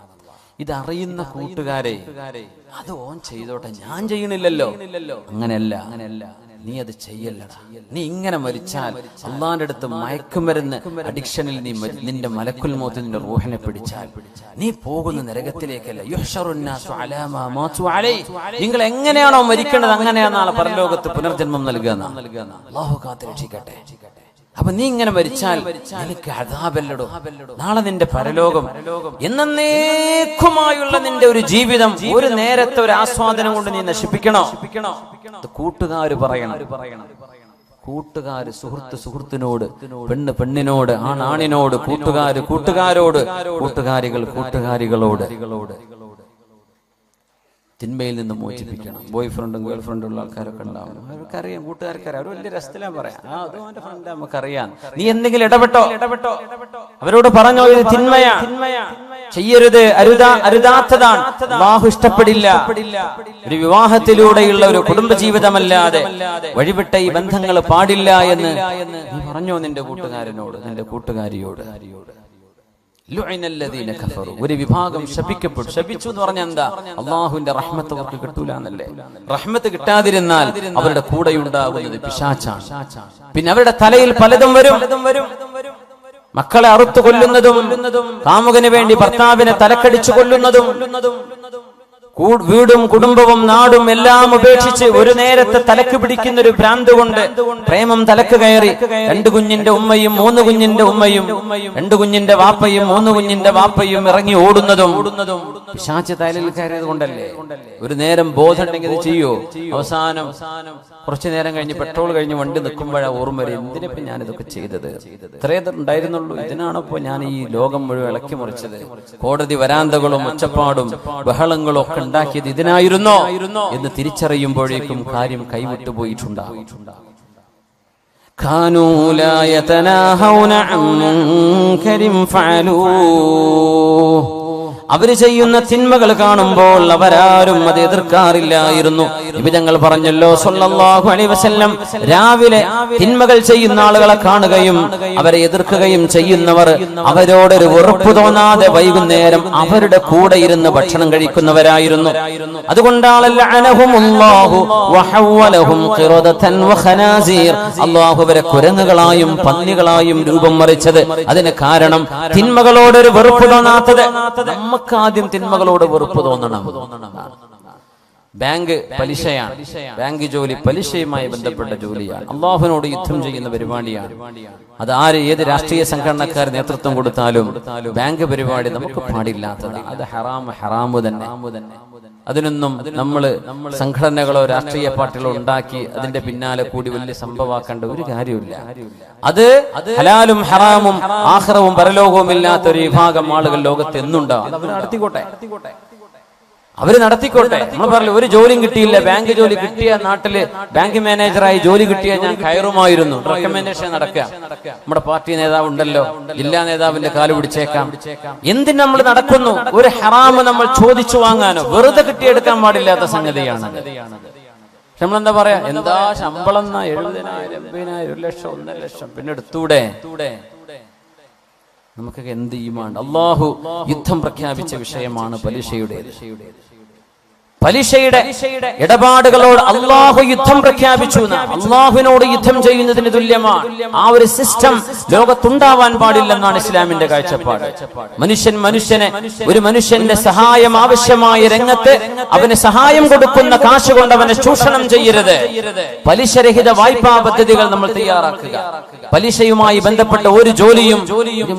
ഇതറിയുന്ന കൂട്ടുകാരെ അത് ഓൻ ചെയ്തോട്ടെ, ഞാൻ ചെയ്യണില്ലല്ലോ. അങ്ങനെയല്ല, നീ അത് ചെയ്യല്ലടാ. നീ ഇങ്ങനെ മരിച്ചാൽ അള്ളാന്റെ അടുത്ത് മയക്കുമരുന്ന് അഡിക്ഷനിൽ നീ നിന്റെ മലക്കുൽ മൗത്ത് നിന്റെ റൂഹിനെ പിടിച്ചാൽ നീ പോകുന്ന നരകത്തിലേക്കല്ല. യുഹ്ശറുന്നാസു അലാ മാ മാതു അലൈഹി. നിങ്ങൾ എങ്ങനെയാണോ മരിക്കേണ്ടത് അങ്ങനെയാണ് നാളെ പരലോകത്ത് പുനർജന്മം നൽകുക. അല്ലാഹു കാത്തുരക്ഷിക്കട്ടെ. അപ്പൊ നീ ഇങ്ങനെ മരിച്ചാൽ നിനക്ക് അദാബല്ലടോ. നാളെ നിന്റെ പരലോകം എന്നേക്കുമായുള്ള നിന്റെ ഒരു ജീവിതം ഒരു നേരത്തെ ഒരു ആസ്വാദനം കൊണ്ട് നീ നശിപ്പിക്കണോ? കൂട്ടുകാര് പറയണം. കൂട്ടുകാര് സുഹൃത്തിനോട്, പെണ്ണ് പെണ്ണിനോട്, ആണിനോട്, കൂട്ടുകാരോട്, കൂട്ടുകാരികളോട് തിന്മയിൽ നിന്ന് മോചിപ്പിക്കണം. ബോയ് ഫ്രണ്ടും ഗേൾ ഫ്രണ്ടും ഉള്ള ആൾക്കാരൊക്കെ ഉണ്ടാവും. അവർക്കറിയാം, കൂട്ടുകാർക്കറിയാം, അവർ വലിയ രസത്തിലാ പറയാം, അത് അവന്റെ ഫ്രണ്ട് നമുക്കറിയാം. നീ എന്തെങ്കിലും ഇടപെട്ടോ, അവരോട് പറഞ്ഞോ ഇത് തിന്മയാ, ചെയ്യരുത്, അരുതാത്തതാണ്, അല്ലാഹു ഇഷ്ടപ്പെടില്ല. ഒരു വിവാഹത്തിലൂടെയുള്ള ഒരു കുടുംബജീവിതമല്ലാതെ വഴിവിട്ട ഈ ബന്ധങ്ങൾ പാടില്ല എന്ന് നീ പറഞ്ഞോ നിന്റെ കൂട്ടുകാരനോട്, നിന്റെ കൂട്ടുകാരിയോട്. ഒരു വിഭാഗം ശപിക്കപ്പെട്ടു. ശപിച്ചു എന്ന് പറഞ്ഞാൽ എന്താ? അള്ളാഹുവിന്റെ റഹ്മത്ത് അവർക്ക് കിട്ടൂല എന്നല്ലേ. റഹ്മത്ത് കിട്ടാതിരുന്നാൽ അവരുടെ കൂടെയുണ്ടാകുന്നത് പിശാചാണ്. പിന്നെ അവരുടെ തലയിൽ പലതും വരും. മക്കളെ അറുത്തു കൊല്ലുന്നതും, കാമുകന് വേണ്ടി ഭർത്താവിനെ തലക്കടിച്ചു കൊല്ലുന്നതും, വീടും കുടുംബവും നാടും എല്ലാം ഉപേക്ഷിച്ച് ഒരു നേരത്തെ തലക്ക് പിടിക്കുന്ന ഒരു ഭ്രാന്ത് കൊണ്ട് പ്രേമം തലക്ക് കയറി 2 കുഞ്ഞിന്റെ ഉമ്മയും 3 കുഞ്ഞിന്റെ ഉമ്മയും 2 കുഞ്ഞിന്റെ വാപ്പയും 3 കുഞ്ഞിന്റെ വാപ്പയും ഇറങ്ങി ഓടുന്നതും പിശാച് തലയിൽ കയറിയത് കൊണ്ടല്ലേ. ഒരു നേരം ബോധം ഉണ്ടെങ്കിൽ ഇത് ചെയ്യോ? അവസാനം കുറച്ചു നേരം കഴിഞ്ഞ് പെട്രോൾ കഴിഞ്ഞ് വണ്ടി നിൽക്കുമ്പോഴാണ് ഓർമ്മ വരെ, എന്തിനിപ്പോ ഞാനിതൊക്കെ ചെയ്തത്, ഇത്രയേ ഉണ്ടായിരുന്നുള്ളൂ, ഇതിനാണിപ്പോ ഞാൻ ഈ ലോകം മുഴുവൻ ഇളക്കി മുറിച്ചത്, കോടതി വരാന്തകളും ഒച്ചപ്പാടും ബഹളങ്ങളും ഒക്കെ ഉണ്ടാക്കിയത് ഇതിനായിരുന്നോ എന്ന് തിരിച്ചറിയുമ്പോഴേക്കും കാര്യം കൈവിട്ടു പോയിട്ടുണ്ടാകും. കാനൂ ലാ യതനാഹൗന അൻ മുൻകരിൻ ഫഅലൂഹു. അവര് ചെയ്യുന്ന തിന്മകൾ കാണുമ്പോൾ അവരാരും അത് എതിർക്കാറില്ലായിരുന്നു. നബിതങ്ങൾ പറഞ്ഞല്ലോ സല്ലല്ലാഹു അലൈഹി വസല്ലം, രാവിലെ തിന്മകൾ ചെയ്യുന്ന ആളുകളെ കാണുകയും അവരെ എതിർക്കുകയും ചെയ്യുന്നവർ അവരോടൊരു വെറുപ്പ് തോന്നാതെ വൈകുന്നേരം അവരുടെ കൂടെ ഇരുന്ന് ഭക്ഷണം കഴിക്കുന്നവരായിരുന്നു. അതുകൊണ്ടാണല്ലോ അനഹുമുല്ലാഹു വഹവലഹും ഖിറദതൻ വഖനാസീർ, അല്ലാഹു അവരെ കുരങ്ങുകളായും പന്നികളായും രൂപം മറിച്ചത്. അതിന് കാരണം തിന്മകളോടൊരു വെറുപ്പ് തോന്നാത്തത്. ആദ്യം തിന്മകളോട് വെറുപ്പ് തോന്നണം. ബാങ്ക് പലിശയാണ്, ബാങ്ക് ജോലി പലിശയുമായി ബന്ധപ്പെട്ട ജോലിയാണ്, അള്ളാഹുവിനോട് യുദ്ധം ചെയ്യുന്ന പരിപാടിയാണ്. അത് ഏത് രാഷ്ട്രീയ സംഘടനക്കാർ നേതൃത്വം കൊടുത്താലും ബാങ്ക് പരിപാടി നമുക്ക് പാടില്ലാത്തതാണ്. അത് ഹറാമു തന്നെ. അതിനൊന്നും നമ്മള് സംഘടനകളോ രാഷ്ട്രീയ പാർട്ടികളോ ഉണ്ടാക്കി അതിന്റെ പിന്നാലെ കൂടി വലിയ സംഭവമാക്കേണ്ട ഒരു കാര്യമില്ല. അത് ഹലാലും ഹറാമും ആഖിറവും പരലോകവും ഇല്ലാത്ത ഒരു വിഭാഗം ആളുകൾ ലോകത്ത് എന്നുണ്ടാവും. അവർ നടത്തിക്കോട്ടെ. നമ്മൾ പറഞ്ഞു ഒരു ജോലിയും കിട്ടിയില്ല, ബാങ്ക് ജോലി കിട്ടിയ നാട്ടില് ബാങ്ക് മാനേജറായി ജോലി കിട്ടിയ ഞാൻ കയറുമായിരുന്നു. റെക്കമെൻഡേഷൻ നടക്കുക. നമ്മുടെ പാർട്ടി നേതാവ് ഉണ്ടല്ലോ, ജില്ലാ നേതാവിന്റെ കാല് പിടിച്ചേക്കാം. എന്തിന് നമ്മൾ നടക്കുന്നു? ഒരു ഹറാമ് നമ്മൾ ചോദിച്ചു വാങ്ങാനോ വെറുതെ കിട്ടിയെടുക്കാൻ പാടില്ലാത്ത സംഗതിയാണ്. നമ്മളെന്താ പറയാ, എന്താ ശമ്പളം 70,000, 80,000, 1 ലക്ഷം, 1.5 ലക്ഷം, പിന്നെ എടുത്തൂടെ? നമുക്കൊക്കെ എന്ത് ഈമാൻ. അല്ലാഹു യുദ്ധം പ്രഖ്യാപിച്ച വിഷയമാണ് പലിശയുടെ ഇടപാടുകളോട് അള്ളാഹു യുദ്ധം പ്രഖ്യാപിച്ചു. അള്ളാഹുവിനോട് യുദ്ധം ചെയ്യുന്നതിന് തുല്യമാണ്. ആ ഒരു സിസ്റ്റം ലോകത്തുണ്ടാവാൻ പാടില്ലെന്നാണ് ഇസ്ലാമിന്റെ കാഴ്ചപ്പാട്. ഒരു മനുഷ്യന്റെ സഹായം ആവശ്യമായ രംഗത്ത് അവന് സഹായം കൊടുക്കുന്ന കാശ് കൊണ്ട് അവനെ ചൂഷണം ചെയ്യരുത്. പലിശരഹിത വായ്പാ പദ്ധതികൾ നമ്മൾ തയ്യാറാക്കുക. പലിശയുമായി ബന്ധപ്പെട്ട ഒരു ജോലിയും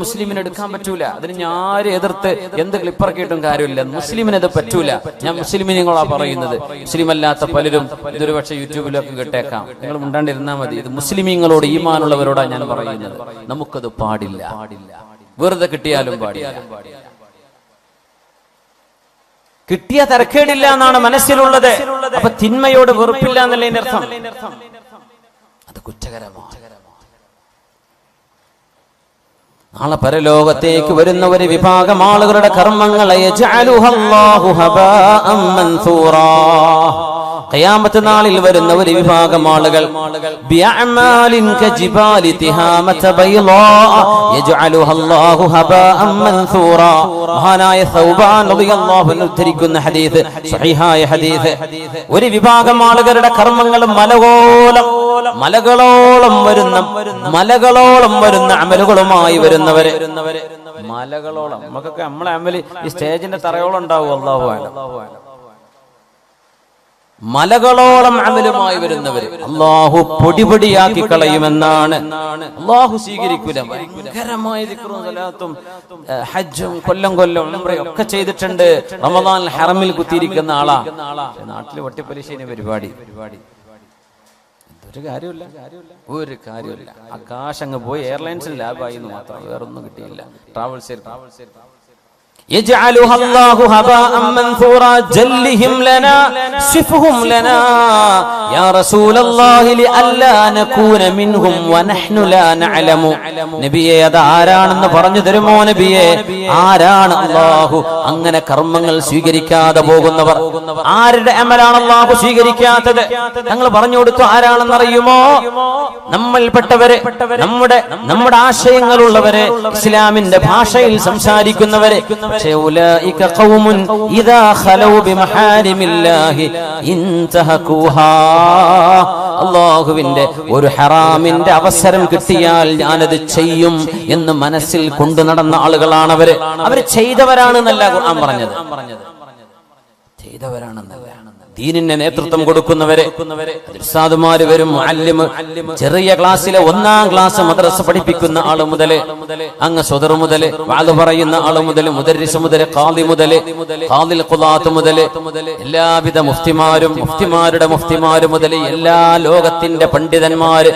മുസ്ലിമിന് എടുക്കാൻ പറ്റൂല. അതിന് ഞാൻ എതിർത്ത് എന്ത് ക്ലിപ്പറക്കിയിട്ടും കാര്യമില്ല. മുസ്ലിമിന് അത് പറ്റൂല. ഞാൻ മുസ്ലിമിനെ മുസ്ലിമീങ്ങളാ പറയുന്നത്. മുസ്ലിം അല്ലാത്ത പലരും ഇതൊരു പക്ഷേ യൂട്യൂബിലൊക്കെ കേട്ടേക്കാം. നിങ്ങൾ മിണ്ടാണ്ടിരുന്നാൽ മതി. ഇത് മുസ്ലിമീങ്ങളോട് ഈമാനുള്ളവരോടാണ് ഞാൻ പറയുന്നത്. നമുക്കത് പാടില്ല. വെറുതെ കിട്ടിയാലും പാടില്ല. കിട്ടിയ തരക്കേടില്ല എന്നാണ് മനസ്സിലുള്ളത്. അപ്പൊ തിന്മയോട് വെറുപ്പില്ല എന്നല്ലേ അർത്ഥം. അത് കുറ്റകരമാണ്. നാളെ പരലോകത്തേക്ക് വരുന്ന ഒരു വിഭാഗം ആളുകളുടെ കർമ്മങ്ങളെ ഖിയാമത്ത് നാളിൽ വരുന്ന ഒരു വിഭാഗം ആളുകൾ ബിഅഅമാലിൻ കജിബാലി തിഹാമത ബൈളാ യജ്അലുഹ അല്ലാഹു ഹബാഅൻ മൻസൂറാ. മഹാനായ സൗബാൻ റളിയല്ലാഹു അൻഹു ഉദ്ധരിക്കുന്ന ഹദീസ്, സ്വഹീഹായ ഹദീസ്. ഒരു വിഭാഗം ആളുകളുടെ കർമ്മങ്ങൾ മലകളോളം വരുന്ന അമലുകളുമായി വരുന്നവര്. മലകളോളം നമുക്കൊക്കെ നമ്മളെ അമല് ഈ സ്റ്റേജിന്റെ തറയോളം ഉണ്ടാവും. അല്ലാഹു അലം. മലകളോളം അമലുമായി വരുന്നവര് അല്ലാഹു പൊടിപൊടിയാക്കി കളയുമെന്നാണ്. അല്ലാഹു സ്വീകരിക്കൂല. ഭയങ്കരമായ ദിക്റും സലാത്തും ഹജ്ജും കൊല്ലം ഉംറയും ഒക്കെ ചെയ്തിട്ടുണ്ട്. റമദാൻ ഹറമിൽ കുത്തിയിരിക്കുന്ന ആളാ. നാട്ടില് വട്ടിപ്പലിശേനെ പരിപാടി. ഒരു കാര്യമില്ല. ആകാശങ്ങ് പോയി എയർലൈൻസിൽ ലാഭായി എന്ന് മാത്രം, വേറൊന്നും കിട്ടിയില്ല. ട്രാവൽസ് يجعلها الله هباء منثورا جلهم لنا صفهم لنا يا رسول الله لئلا نكون منهم ونحن لا نعلم. നബിയെ അത് ആരാണെന്ന് പറഞ്ഞു തരുമോ നബിയെ? ആരാണ് അല്ലാഹു അങ്ങനെ കർമ്മങ്ങൾ സ്വീകരിക്കാതെ പോകുന്നവർ? ആരുടെ അമലാണ് അല്ലാഹു സ്വീകരിക്കാത്തത്? ഞങ്ങൾ പറഞ്ഞു കൊടുത്തു. ആരാണെന്ന് അറിയുമോ? നമ്മൾപ്പെട്ടവരെ, നമ്മുടെ ആശയങ്ങളുള്ളവരെ, ഇസ്ലാമിന്റെ ഭാഷയിൽ സംസാരിക്കുന്നവരെ. أولئك قوم إذا خلوا بمحارم الله انتهكوها. അല്ലാഹുവിന്റെ ഒരു ഹറാമിന്റെ അവസരം കിട്ടിയാൽ ഞാനത് ചെയ്യും എന്ന് മനസ്സിൽ കൊണ്ടു നടന്ന ആളുകളാണ് അവര്. അവര് ചെയ്തവരാണെന്നല്ല ഖുർആൻ പറഞ്ഞത്. ചെയ്തവരാണെന്നല്ല. ദീനിന് നേതൃത്വം കൊടുക്കുന്നവരെ, ഉസ്താദുമാര് വരും, മുഅല്ലിം, ചെറിയ ക്ലാസ്സിലെ 1-ാം ക്ലാസ് മദ്രസ പഠിപ്പിക്കുന്ന ആള് മുതല്, അങ്ങ് സ്വദർ മുതല്, വാദ് പറയുന്ന ആള് മുതല്, മുദർരിസ് മുതല്, ഖാദി മുതല്, ഖാദിൽ ഖുദാത്ത് മുതല്, എല്ലാവിധ മുഫ്തിമാരുടെ മുഫ്തിമാര് മുതല്, എല്ലാ ലോകത്തിന്റെ പണ്ഡിതന്മാര്,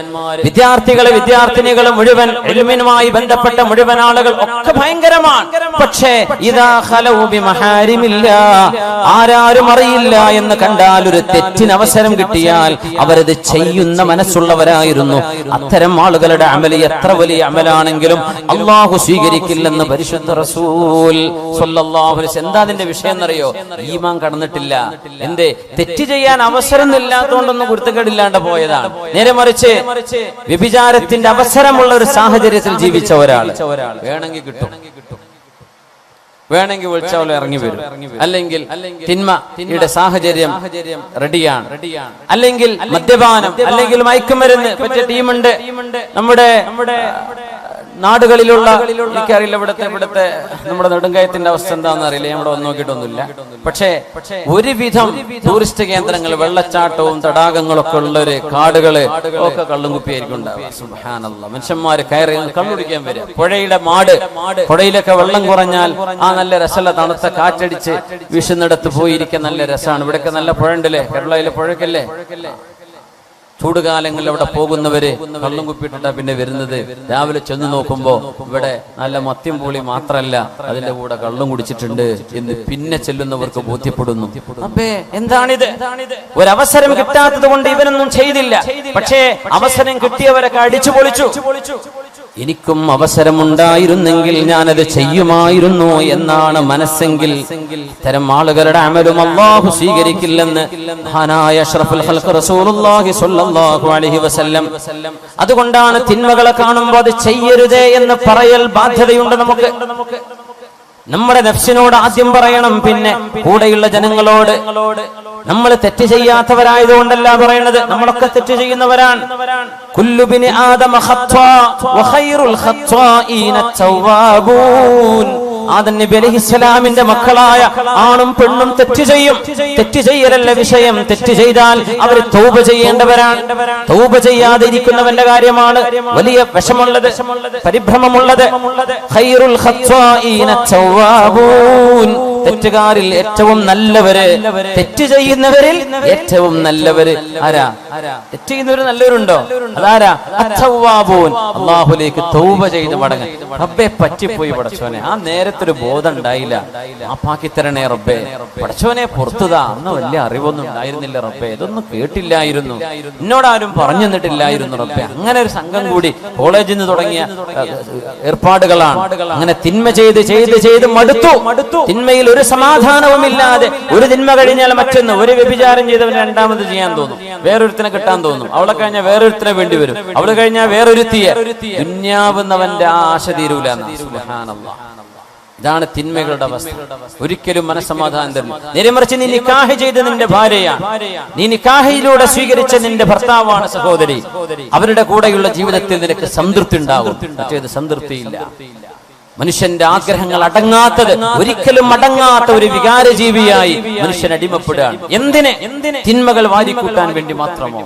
വിദ്യാർത്ഥിനികള് മുഴുവൻ, ഇൽമിനുമായി ബന്ധപ്പെട്ട മുഴുവൻ ആളുകൾ ഒക്കെ ഭയങ്കരമാണ്. പക്ഷേ ഇദാ ഖലൗ ബിമഹാരിമില്ലാ, ആരാരും അറിയില്ല എന്ന് കണ്ടാൽ, ഒരു തെറ്റിന് അവസരം കിട്ടിയാൽ അവരത് ചെയ്യുന്ന മനസ്സുള്ളവരായിരുന്നു. അത്തരം ആളുകളുടെ അമല് എത്ര വലിയ അമലാണെങ്കിലും അല്ലാഹു സ്വീകരിക്കില്ലെന്ന് പരിശുദ്ധ റസൂൽ സ്വല്ലല്ലാഹു അലൈഹി വസല്ലം. എന്താ അതിന്റെ വിഷയം എന്നറിയോ? ഈമാൻ കടന്നിട്ടില്ല. എന്തേ? തെറ്റ് ചെയ്യാൻ അവസരം ഇല്ലാത്തതുകൊണ്ടൊന്നും കുരുത്തക്കേടില്ലാണ്ട് പോയതാണ്. നേരെ മറിച്ച് വ്യഭിചാരത്തിന്റെ അവസരമുള്ള ഒരു സാഹചര്യത്തിൽ ജീവിച്ച ഒരാൾ വേണമെങ്കിൽ കിട്ടും, വേണമെങ്കിൽ വിളിച്ചാൽ ഇറങ്ങി വരും. അല്ലെങ്കിൽ തിന്മയുടെ സാഹചര്യം റെഡിയാണ്. അല്ലെങ്കിൽ മദ്യപാനം, അല്ലെങ്കിൽ മയക്കുമരുന്ന് പറ്റിയ ടീമുണ്ട് നമ്മുടെ നാടുകളിലുള്ള. എനിക്കറിയില്ല ഇവിടുത്തെ നമ്മുടെ നെടുങ്കയത്തിന്റെ അവസ്ഥ എന്താണെന്ന് അറിയില്ല, ഞാൻ ഇവിടെ വന്ന് നോക്കിയിട്ടൊന്നുമില്ല. പക്ഷേ ഒരുവിധം ടൂറിസ്റ്റ് കേന്ദ്രങ്ങൾ, വെള്ളച്ചാട്ടവും തടാകങ്ങളൊക്കെ ഉള്ളൊരു കാടുകള് ഒക്കെ കള്ളും കുപ്പിയായിരിക്കും ഉണ്ടാവുക. സുബ്ഹാനല്ലാഹ്. മനുഷ്യന്മാര് കയറി കള്ളുടിക്കാൻ വരിക. പുഴയിലൊക്കെ വെള്ളം കുറഞ്ഞാൽ ആ നല്ല രസമുള്ള തണുത്ത കാറ്റടിച്ച് വീശുന്നിടത്ത് പോയിരിക്കാൻ നല്ല രസമാണ്. ഇവിടെയൊക്കെ നല്ല പുഴ ഉണ്ടല്ലേ, കേരളയിലെ പുഴക്കല്ലേ. ചൂടുകാലങ്ങളിൽ അവിടെ പോകുന്നവര് കള്ളും കുപ്പിയിട്ടാ പിന്നെ വരുന്നത്. രാവിലെ ചെന്ന് നോക്കുമ്പോ ഇവിടെ നല്ല മദ്യം പൂളി മാത്രല്ല, അതിന്റെ കൂടെ കള്ളും കുടിച്ചിട്ടുണ്ട് എന്ന് പിന്നെ ചെല്ലുന്നവർക്ക് ബോധ്യപ്പെടുന്നു. അപ്പേ എന്താണിത്? ഒരവസരം കിട്ടാത്തത് കൊണ്ട് ഇവനൊന്നും ചെയ്തില്ല. പക്ഷേ അവസരം കിട്ടിയവരൊക്കെ അടിച്ചു പൊളിച്ചു. എനിക്കും അവസരമുണ്ടായിരുന്നെങ്കിൽ ഞാനത് ചെയ്യുമായിരുന്നു എന്നാണ് മനസ്സെങ്കിൽ ഇത്തരം ആളുകളുടെ അമലും അല്ലാഹു സ്വീകരിക്കില്ലെന്ന് മഹാനായ അഷ്റഫുൽ ഖൽഖ് റസൂലുള്ളാഹി സ്വല്ലല്ലാഹു അലൈഹി വസല്ലം. അതുകൊണ്ടാണ് തിന്മകളെ കാണുമ്പോൾ അത് ചെയ്യരുതേ എന്ന് പറയൽ ബാധ്യതയുണ്ട് നമുക്ക്. നമ്മുടെ നഫ്സിനോട് ആദ്യം പറയണം, പിന്നെ കൂടെയുള്ള ജനങ്ങളോട്. നമ്മൾ തെറ്റ് ചെയ്യാത്തവരായതുകൊണ്ടല്ല പറയണത്, നമ്മളൊക്കെ തെറ്റ് ചെയ്യുന്നവരാണ്. കുല്ലു ബിനി ആദമ ഖത്വാ വഖൈറുൽ ഖത്വാഈന തവ്വാബൂൻ. ആദം നബി അലൈഹിസ്സലാമിന്റെ മക്കളായ ആണും പെണ്ണും തെറ്റ് ചെയ്യും. തെറ്റ് ചെയ്യലല്ല വിഷയം. തെറ്റ് ചെയ്താൽ അവർ തൗബ ചെയ്യേണ്ടവരാണ്. തൗബ ചെയ്യാതെ ഇരിക്കുന്നവന്റെ കാര്യമാണ് വലിയ വിഷമുള്ളത്, പരിഭ്രമമുള്ളത്. ഖൈറുൽ ഖത്വാഈന തവ്വാബൂൻ. തെറ്റുകാരിൽ ഏറ്റവും നല്ലവര്, തെറ്റ് ചെയ്യുന്നവരിൽ ഏറ്റവും നല്ലവര് ആരാ? തെറ്റ് ചെയ്യുന്നവര് നല്ലവരുണ്ടോ? അതാരാ? അത്തവ്വാബൂൻ, അല്ലാഹുവിലേക്ക് തൗബ ചെയ്ത് മടങ്ങും. റബ്ബേ പറ്റിപ്പോയി പടച്ചോനെ, ആ നേരത്തൊരു ബോധം ഉണ്ടായില്ല, മാപ്പാക്കി തരണേ റബ്ബേ, പടച്ചോനെ പുറത്തുതാ, അന്ന് വലിയ അറിവൊന്നും ഉണ്ടായിരുന്നില്ല റബ്ബേ, ഇതൊന്നും കേട്ടില്ലായിരുന്നു, എന്നോടാരും പറഞ്ഞു തന്നിട്ടില്ലായിരുന്നു റബ്ബേ. അങ്ങനെ ഒരു സംഘം കൂടി കോളേജിൽ നിന്ന് തുടങ്ങിയ ഏർപ്പാടുകളാണ്. അങ്ങനെ തിന്മ ചെയ്ത് ചെയ്ത് ചെയ്ത് മടുത്തു. തിന്മയിൽ ഒരു സമാധാനവുമില്ലാതെ, ഒരു തിന്മ കഴിഞ്ഞാൽ മറ്റൊന്ന്, ഒരു വ്യഭിചാരം ചെയ്തവന് രണ്ടാമത് ചെയ്യാൻ തോന്നും, വേറൊരുത്തിനെ കിട്ടാൻ തോന്നും, അവളെ കഴിഞ്ഞാൽ വേറൊരുത്തിനെ വേണ്ടി വരും, അവള് കഴിഞ്ഞാൽ വേറൊരുത്തിയെ. ദുന്യാവുന്നവന്റെ ആശ തീരൂല. സുബ്ഹാനല്ലാഹ്. ഇതാണ് തിന്മകളുടെ അവസ്ഥ. ഒരിക്കലും മനസ്സമാധാനം തരില്ല. നേരെമറിച്ച് നീ നിക്കാഹ് ചെയ്ത് നിന്റെ ഭാര്യയാണ്, നീ നിക്കാഹിലൂടെ സ്വീകരിച്ച നിന്റെ ഭർത്താവാണ് സഹോദരി, അവരുടെ കൂടെയുള്ള ജീവിതത്തിൽ നിനക്ക് സംതൃപ്തി ഉണ്ടാകും. മറ്റേത് സംതൃപ്തിയില്ല. മനുഷ്യന്റെ ആഗ്രഹങ്ങൾ അടങ്ങാത്തത്, ഒരിക്കലും അടങ്ങാത്ത ഒരു വികാരജീവിയായി മനുഷ്യൻ അടിമപ്പെടുകയാണ്. എന്തിന്? തിന്മകൾ വാരിക്കൂട്ടാൻ വേണ്ടി മാത്രമോ?